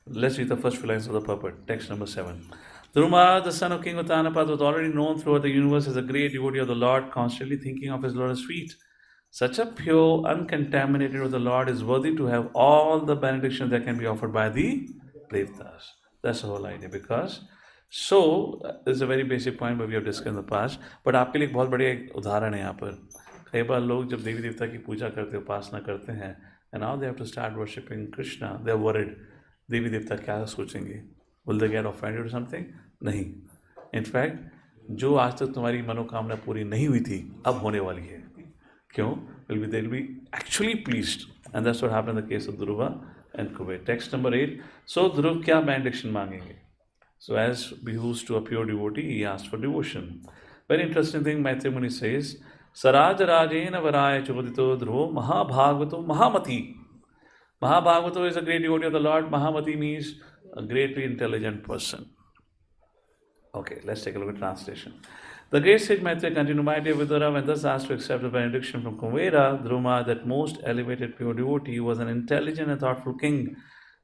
Let's read the first few lines of the purport, text number 7. Dhruma, the son of King Uttanapad, was already known throughout the universe as a great devotee of the Lord, constantly thinking of his lotus feet. Such a pure, uncontaminated with the Lord is worthy to have all the benedictions that can be offered by the Devtas. That's the whole idea. Because, so, this is a very basic point but we have discussed in the past. But आपके लिए एक बहुत बढ़िया उदाहरण है यहाँ पर. कई बार लोग जब देवी देवता की पूजा करते उपासना करते हैं, and now they have to start worshipping Krishna, they are worried. देवी देवता क्या सोचेंगे? Will they get offended or something? नहीं. In fact, जो आज तक तुम्हारी मनोकामना पूरी नहीं हुई थी, अब होने वाली है. क्यों? They'll be actually pleased. And that's what happened in the case of Dhruva and Kuber. Text number 8. So Dhruv क्या benediction मांगेंगे? So as behooves to a pure devotee, he asked for devotion. Very interesting thing Maitreya Muni says, Saraj Rajena Varaya Chodito Dhruvo Mahabhagavato Mahamati. Mahabhagavato is a great devotee of the Lord. Mahamati means a greatly intelligent person. Okay, let's take a look at translation. The great sage Maitreya continued, my dear Vidura, when thus asked to accept the benediction from Kumera, Dhruma, that most elevated pure devotee, was an intelligent and thoughtful king,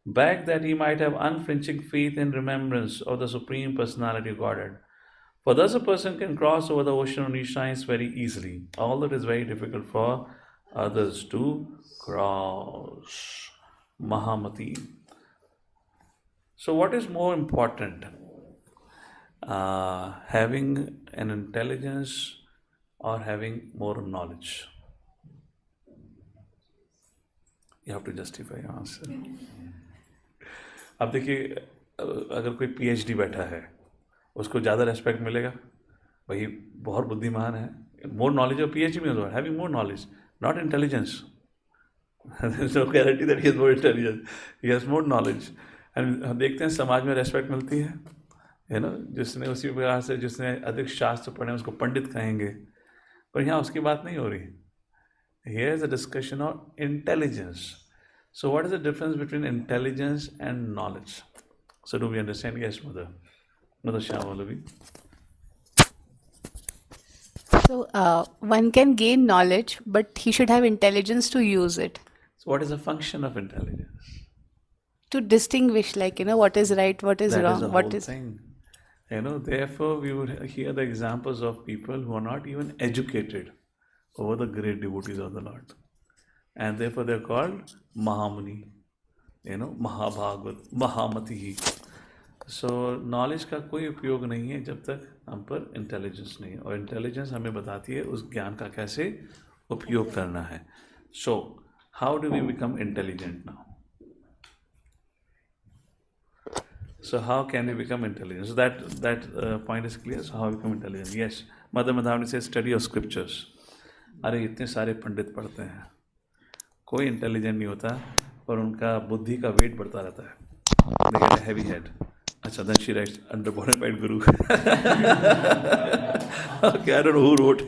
begged that he might have unflinching faith and remembrance of the Supreme Personality of Godhead. For thus a person can cross over the ocean of niche very easily. All that is very difficult for others to cross. Mahamati. So, what is more important? Having an intelligence or having more knowledge? You have to justify your answer. अब देखिए, अगर कोई PhD बैठा है, उसको ज़्यादा respect मिलेगा, वही बहुत बुद्धिमान है. More knowledge of PhD means what? Having more knowledge, not intelligence. There's no guarantee that he has more intelligence. He has more knowledge. And हम देखते हैं समाज में रेस्पेक्ट मिलती है ना, जिसने उसी प्रकार से जिसने अधिक शास्त्र पढ़े उसको पंडित कहेंगे, पर यहाँ उसकी बात नहीं हो रही. Here is a discussion on intelligence. So what is the difference between intelligence and knowledge? So do we understand? Yes, Mother Shyamalavi. So one can gain knowledge, but he should have intelligence to use it. So what is the function of intelligence? To distinguish, like, what is right, what is That wrong, is the what whole is. thing. Therefore we would hear the examples of people who are not even educated over the great devotees of the Lord. And therefore they are called Mahamuni, Mahabhagavat, Mahamati. So knowledge का कोई उपयोग नहीं है जब तक हम पर intelligence नहीं है, और इंटेलिजेंस हमें बताती है उस ज्ञान का कैसे उपयोग करना है. So how do we become intelligent now? So how can we become intelligent? So that point is clear. So how we become intelligent? Yes. Mother Madhavani says study of scriptures. अरे इतने सारे पंडित पढ़ते हैं, कोई इंटेलिजेंट नहीं होता, पर उनका बुद्धि का वेट बढ़ता रहता है. They get a heavy head. अच्छा, then she writes under bona fide guru. Okay, I don't know who wrote.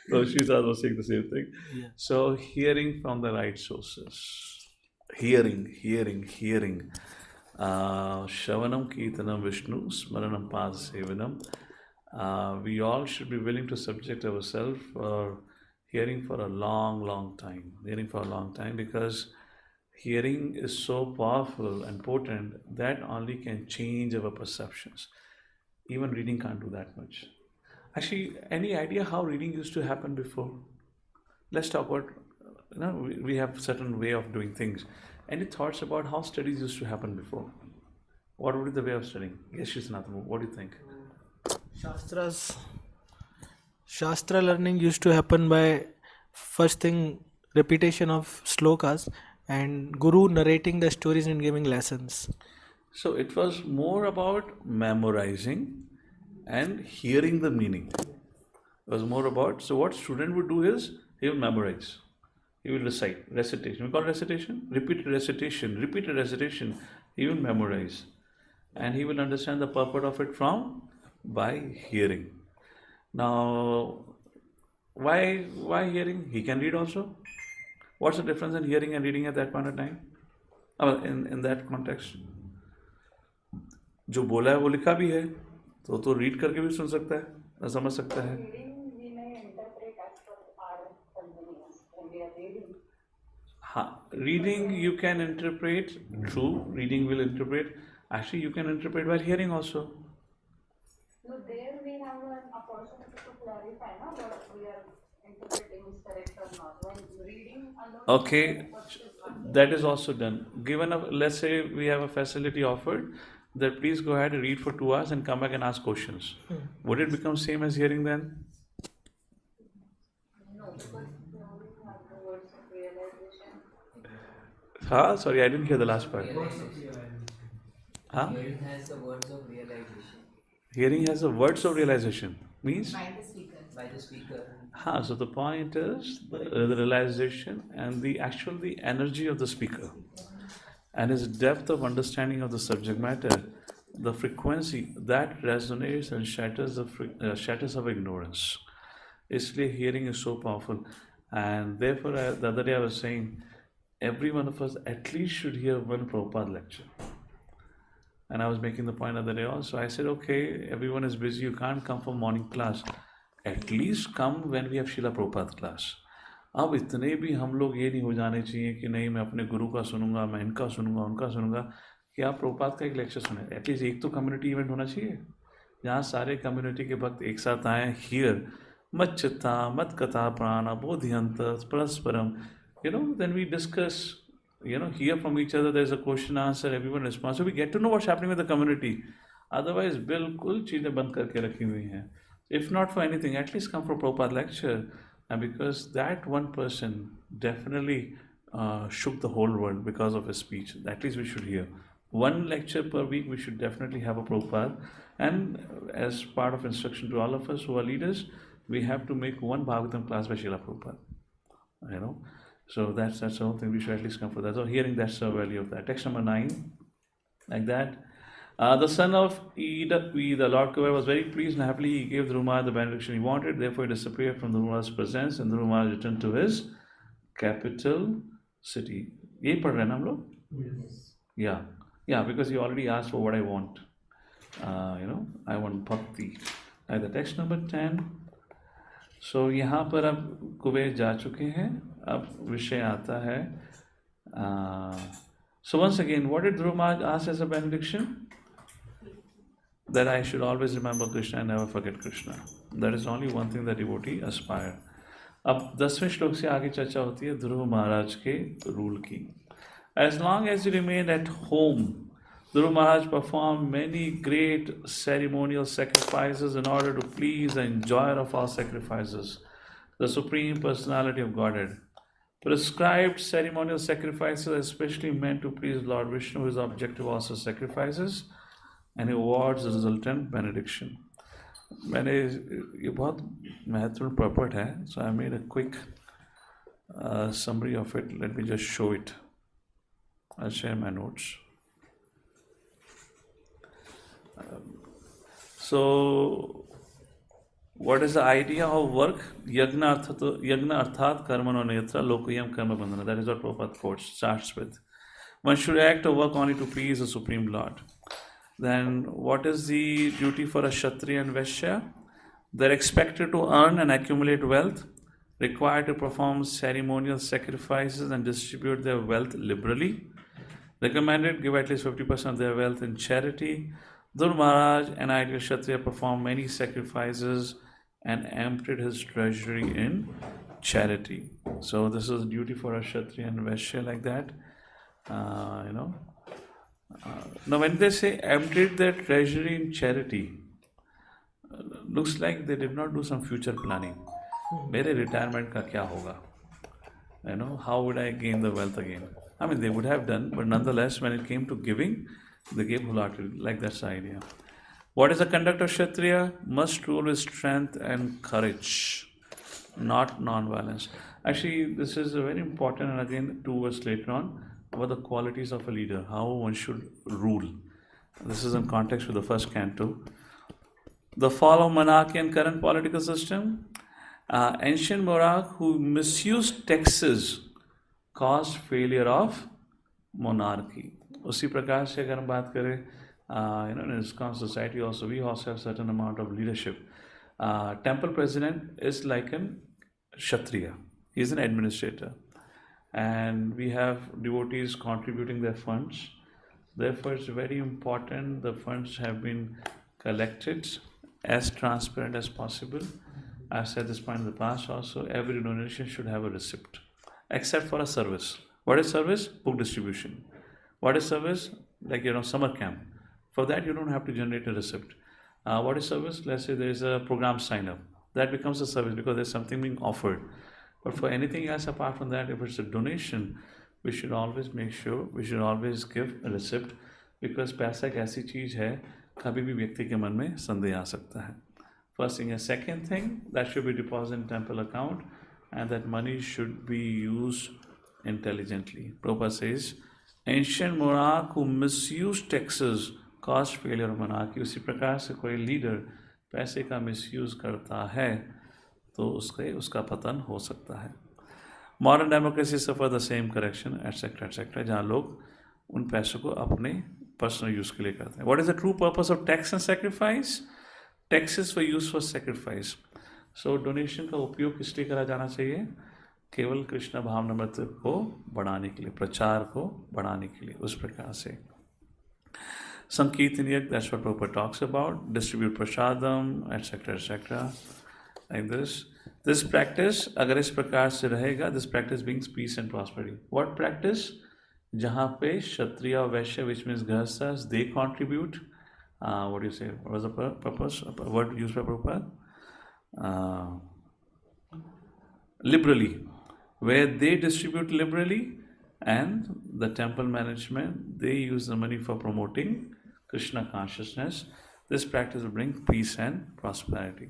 So she's also saying the same thing. Yeah. So hearing from the right sources. Hearing. Shavanam Kirtanam Vishnu Smaranam Pada Sevanam. We all should be willing to subject ourselves for hearing for a long time, because hearing is so powerful and potent that only can change our perceptions. Even reading can't do that much. Actually, any idea how reading used to happen before? Let's talk about, we have certain way of doing things. Any thoughts about how studies used to happen before? What would be the way of studying? Yes, Shishnathamu, what do you think? Shastra learning used to happen by, first thing, repetition of slokas and guru narrating the stories and giving lessons. So it was more about memorizing and hearing the meaning. It was more about, so what student would do is, he will memorize. He will recite, recitation. We call recitation? Repeated recitation. He will memorize. And he will understand the purport of it by hearing. Now, why hearing? He can read also. What's the difference in hearing and reading at that point of time? In that context? जो बोला है वो लिखा भी है, तो read करके भी सुन सकता है, समझ सकता है. Reading you can interpret, true, reading will interpret. Actually, you can interpret while hearing also. So there we have an opportunity to clarify what we are interpreting is correct or not. When reading alone. Okay, that is also done. Let's say we have a facility offered that please go ahead and read for 2 hours and come back and ask questions. Would it become same as hearing then? No, because now we have the words of realization. Sorry, I didn't hear the last part. Hearing has the words of realization. Hearing has the words of realization. Means? By the speaker. So the point is the realization and the energy of the speaker and his depth of understanding of the subject matter, the frequency that resonates and shatters of ignorance. इसलिए hearing is so powerful. And therefore, the other day I was saying, every one of us at least should hear one Prabhupada lecture. And I was making the point the other day also. I said, okay, everyone is busy, you can't come for morning class. At least come when we have Srila Prabhupada class. अब इतने भी हम लोग ये नहीं हो जाने चाहिए कि नहीं मैं अपने गुरु का सुनूंगा, मैं इनका सुनूंगा, उनका सुनूंगा, कि आप प्रभुपाद का एक लेक्चर सुने. एटलीस्ट एक तो कम्युनिटी इवेंट होना चाहिए जहाँ सारे कम्युनिटी के भक्त एक साथ आए. हियर मत चित्ता मत कथा प्राण बोधियंत परस्परम, then we discuss, hear from each other. There's a question answer, everyone responds, so we get to know what's happening with the community. Otherwise बिल्कुल चीज़ें बंद करके रखी हुई हैं. If not for anything, at least come for Prabhupada lecture. And because that one person definitely shook the whole world because of his speech, at least we should hear. One lecture per week, we should definitely have a Prabhupada. And as part of instruction to all of us who are leaders, we have to make one Bhagavatam class by Srila Prabhupada. So that's the whole thing. We should at least come for that. So hearing, that's the value of that. Text number 9, like that. The son of Ida, the Lord Kuber, was very pleased and happily he gave Dhruva the benediction he wanted. Therefore, he disappeared from Dhruva's presence and Dhruva returned to his capital city. Yehi padh rahe hain na hum log? Yes. Yeah, because he already asked for what I want. I want bhakti. Like the text number 10. So यहाँ पर अब कुबेर जा चुके हैं. अब विषय आता है. So once again, what did Dhruva Maharaj ask as a benediction? That I should always remember Krishna and never forget Krishna. That is only one thing that devotee aspire. अब 10वें श्लोक से आगे चर्चा होती है ध्रुव महाराज के रूल की. As long as he remained at home, Dhruva Maharaj performed many great ceremonial sacrifices in order to please the enjoyer of all sacrifices, the Supreme Personality of Godhead. Prescribed ceremonial sacrifices are especially meant to please Lord Vishnu, who is the object of also sacrifices, and he awards the resultant benediction. ये बहुत महत्वपूर्ण purport है, so I made a quick summary of it. Let me just show it. I'll share my notes. So, what is the idea of work? Yagna arthat karmano netra lokayam karma bandhana. That is what Prabhupada quotes, starts with. One should act or work only to please the Supreme Lord. Then, what is the duty for a Kshatriya and Vaishya? They are expected to earn and accumulate wealth, required to perform ceremonial sacrifices and distribute their wealth liberally. Recommended, give at least 50% of their wealth in charity. Dhruva Maharaj, an ideal Kshatriya, performed many sacrifices and emptied his treasury in charity. So this is duty for a Kshatriya and Vaishya, like that. Now when they say emptied their treasury in charity, looks like they did not do some future planning. मेरे retirement का क्या होगा? How would I gain the wealth again? I mean, they would have done, but nonetheless, when it came to giving, they gave wholeheartedly. Like that's the idea. What is the conduct of Kshatriya? Must rule with strength and courage, not non-violence. Actually, this is very important, and again, 2 verses later on, about the qualities of a leader, how one should rule. This is in context with the first canto. The fall of monarchy and current political system. Ancient monarch who misused taxes caused failure of monarchy. उसी प्रकार से अगर हम बात करें, in ISKCON society also, we also have certain amount of leadership. Temple president is like an Kshatriya. He is an administrator. And we have devotees contributing their funds. Therefore, it's very important the funds have been collected as transparent as possible. I've said this point in the past also, every donation should have a receipt, except for a service. What is service? Book distribution. What is service? Like, summer camp. For that, you don't have to generate a receipt. What is service? Let's say there is a program sign up. That becomes a service because there's something being offered. But for anything else apart from that, if it's a donation, we should always make sure, we should always give a receipt, because पैसा एक ऐसी चीज़ है, कभी भी व्यक्ति के मन में संदेह आ सकता है. First thing. A second thing, that should be deposited in temple account, and that money should be used intelligently. Prabhupada says, ancient monarch who misused taxes caused failure of monarchy. उसी प्रकार से कोई leader पैसे का misuse करता है, तो उसका पतन हो सकता है. Modern democracy suffer the same correction etcetera etcetera, जहाँ लोग उन पैसों को अपने पर्सनल यूज़ के लिए करते हैं. What is the true purpose of tax and sacrifice? Taxes for use for sacrifice. So donation का उपयोग किस लिए करा जाना चाहिए? केवल कृष्ण भावनामृत को बढ़ाने के लिए, प्रचार को बढ़ाने के लिए, उस प्रकार से. Sankirtan Yag, that's what Prabhupada talks about. Distribute prasadam, etc. Like this. This practice, agar is prakar se rahega, this practice brings peace and prosperity. What practice? Jahan pe Kshatriya, Vaishya, which means Grahasthas, they contribute. What do you say? What was the purpose? Word used by Prabhupada? Liberally. Where they distribute liberally, and the temple management, they use the money for promoting Krishna consciousness. This practice will bring peace and prosperity.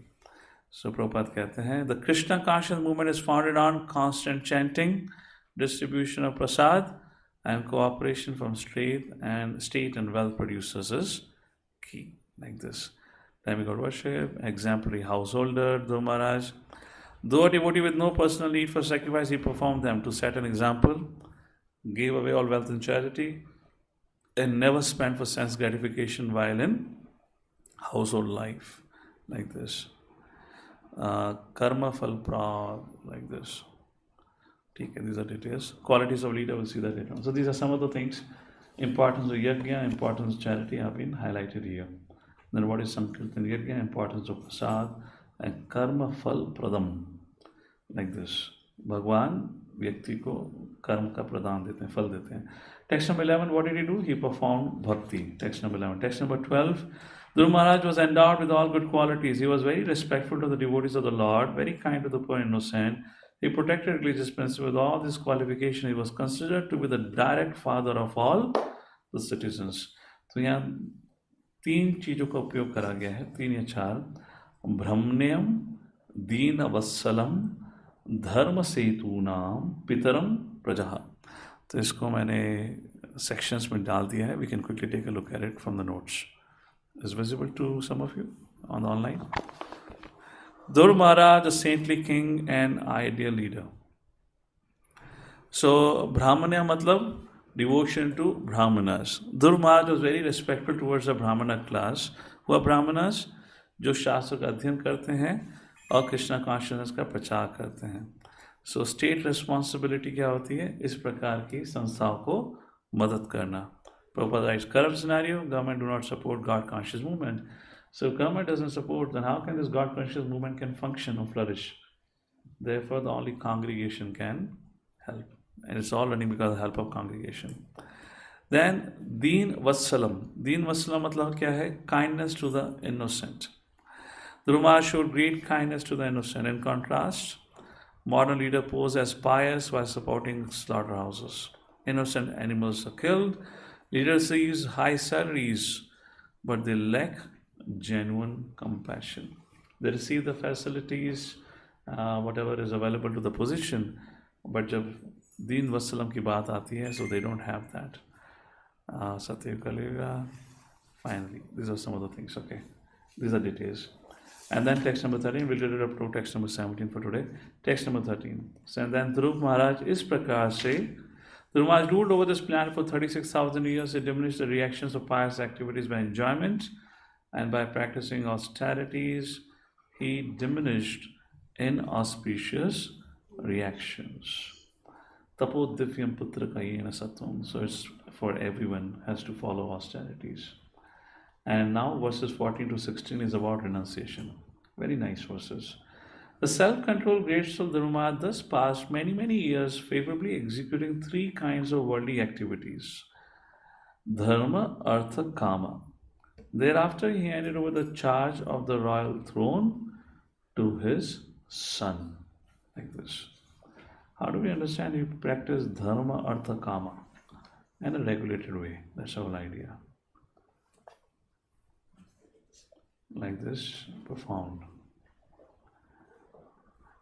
So Prabhupada कहते हैं, the Krishna conscious movement is founded on constant chanting, distribution of prasad, and cooperation from state and wealth producers is key. Like this. Demigod worship, exemplary householder, Dhruv Maharaj. Though a devotee with no personal need for sacrifice, he performed them to set an example, gave away all wealth in charity, and never spent for sense gratification while in household life. Like this. Karma phal prad, like this. Okay, these are details. Qualities of leader, we'll see that later on. So these are some of the things. Importance of yajna, importance of charity have been highlighted here. Then what is Sankirtan Yajna, importance of prasad, and karma phal pradam. Like this. Bhagwan व्यक्ति को कर्म का प्रदान देते हैं, फल देते हैं. Text number 11, what did he do? He performed bhakti. Text number 11. Text number 12, Dhruv Maharaj was endowed with all good qualities. He was very respectful to the devotees of the Lord, very kind to the poor and innocent. He protected religious principles. With all this qualification, he was considered to be the direct father of all the citizens. तो यहाँ 3 चीज़ों का उपयोग करा गया है, 3 या 4. ब्रह्मण्यम, दीन वत्सलम, धर्म सेतु नाम, पितरम प्रजा. तो इसको मैंने sections में डाल दिया है. We can quickly take a look at it from the notes. Is visible to some of you on the online? Dhruv Maharaj, a saintly king and ideal leader. So Brahmanya matlab devotion to Brahmanas. Dhruv Maharaj was very respectful towards the Brahmana class. Who are Brahmanas? जो शास्त्र का अध्ययन करते हैं और Krishna consciousness का प्रचार करते हैं. सो स्टेट रिस्पॉन्सिबिलिटी क्या होती है? इस प्रकार की संस्थाओं को मदद करना. Prabhupada writes, current scenario, government do not support God conscious movement. So if government doesn't support, then how can this God conscious movement can function or flourish? Therefore, the only congregation can help. And it's all running because of the help of congregation. Then, Deen Vatsalam. Deen Vatsalam matlab kya hai? Kindness to the innocent. Dhruv Maharaj showed great kindness to the innocent. In contrast, modern leader pose as pious while supporting slaughterhouses. Innocent animals are killed. Leader receives high salaries, but they lack genuine compassion. They receive the facilities, whatever is available to the position, but जब दीन वत्सलम की बात आती है, so they don't have that. Satya Kalega. Finally, these are some of the things. Okay, these are details. And then text number 13, we'll read it up to text number 17 for today. Text number 13. So and then Dhruv Maharaj is prakar se. Dhruv Maharaj ruled over this planet for 36,000 years. He diminished the reactions of pious activities by enjoyment, and by practicing austerities, he diminished inauspicious reactions. Tapo divyam putra kayena sattvam. So it's for everyone, has to follow austerities. And now verses 14 to 16 is about renunciation. Very nice verses. The self-controlled graceful Dhruv Maharaj thus passed many years favorably executing 3 kinds of worldly activities. Dharma, Artha, Kama. Thereafter he handed over the charge of the royal throne to his son. Like this. How do we understand? You practice Dharma, Artha, Kama in a regulated way. That's the whole idea. Like this, profound.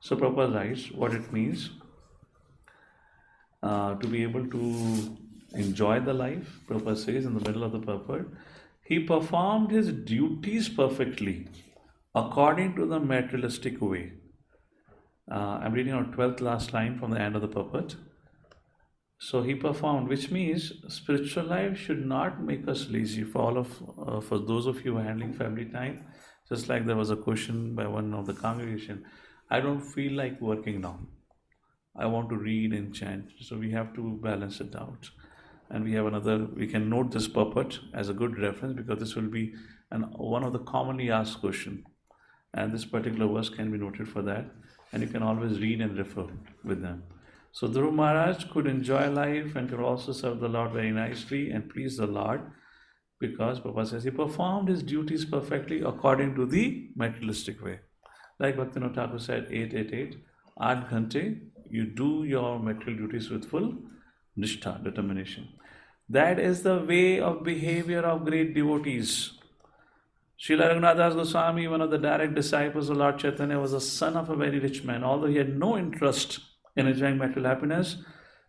So Prabhupada writes what it means to be able to enjoy the life. Prabhupada says in the middle of the purport, he performed his duties perfectly according to the materialistic way. I'm reading our 12th last line from the end of the puppet. So he performed, which means spiritual life should not make us lazy. For those of you handling family time, just like there was a question by one of the congregation, I don't feel like working now. I want to read and chant. So we have to balance it out. And we can note this puppet as a good reference because this will be one of the commonly asked question. And this particular verse can be noted for that. And you can always read and refer with them. So Dhruv Maharaj could enjoy life and could also serve the Lord very nicely and please the Lord because Prabhupada says he performed his duties perfectly according to the materialistic way. Like Bhaktivinoda Thakur said, 888, 8 ghante, you do your material duties with full nishtha, determination. That is the way of behavior of great devotees. Srila Raghunath Das Goswami, one of the direct disciples of Lord Chaitanya, was the son of a very rich man. Although he had no interest in enjoying material happiness,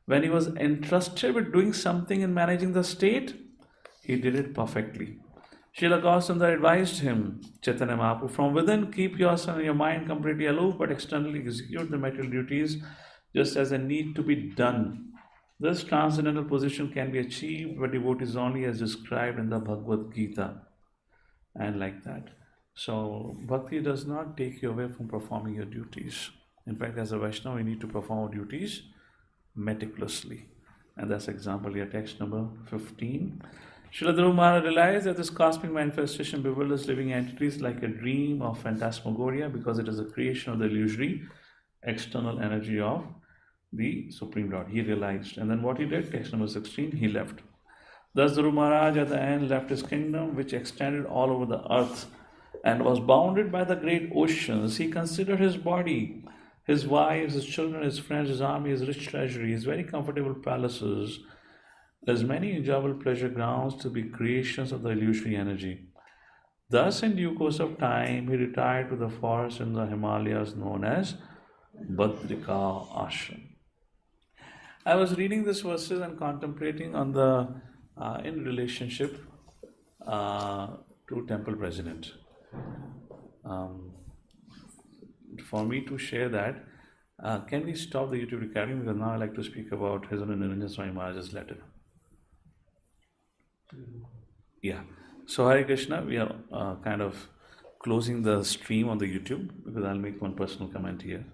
when he was entrusted with doing something in managing the state, he did it perfectly. Srila Sundar advised him, Chaitanya Mahaprabhu, from within keep yourself and your mind completely aloof, but externally execute the material duties just as they need to be done. This transcendental position can be achieved by devotees only as described in the Bhagavad Gita. And like that. So, bhakti does not take you away from performing your duties. In fact, as a Vaishnava, we need to perform our duties meticulously. And that's example here, text number 15. Srila Dhruv Maharaj realized that this cosmic manifestation bewilders living entities like a dream of phantasmagoria because it is a creation of the illusory external energy of the Supreme Lord. He realized. And then what he did, text number 16, he left. Thus Dhruv Maharaj at the end left his kingdom, which extended all over the earth and was bounded by the great oceans. He considered his body, his wives, his children, his friends, his army, his rich treasury, his very comfortable palaces, as many enjoyable pleasure grounds to be creations of the illusory energy. Thus, in due course of time, he retired to the forest in the Himalayas known as Badrika Ashram. I was reading these verses and contemplating on the in relationship to temple president. For me to share that, can we stop the YouTube recording because now I like to speak about His Holiness Niranjan Swami Maharaj's letter. Yeah. So Hare Krishna, we are kind of closing the stream on the YouTube because I'll make one personal comment here.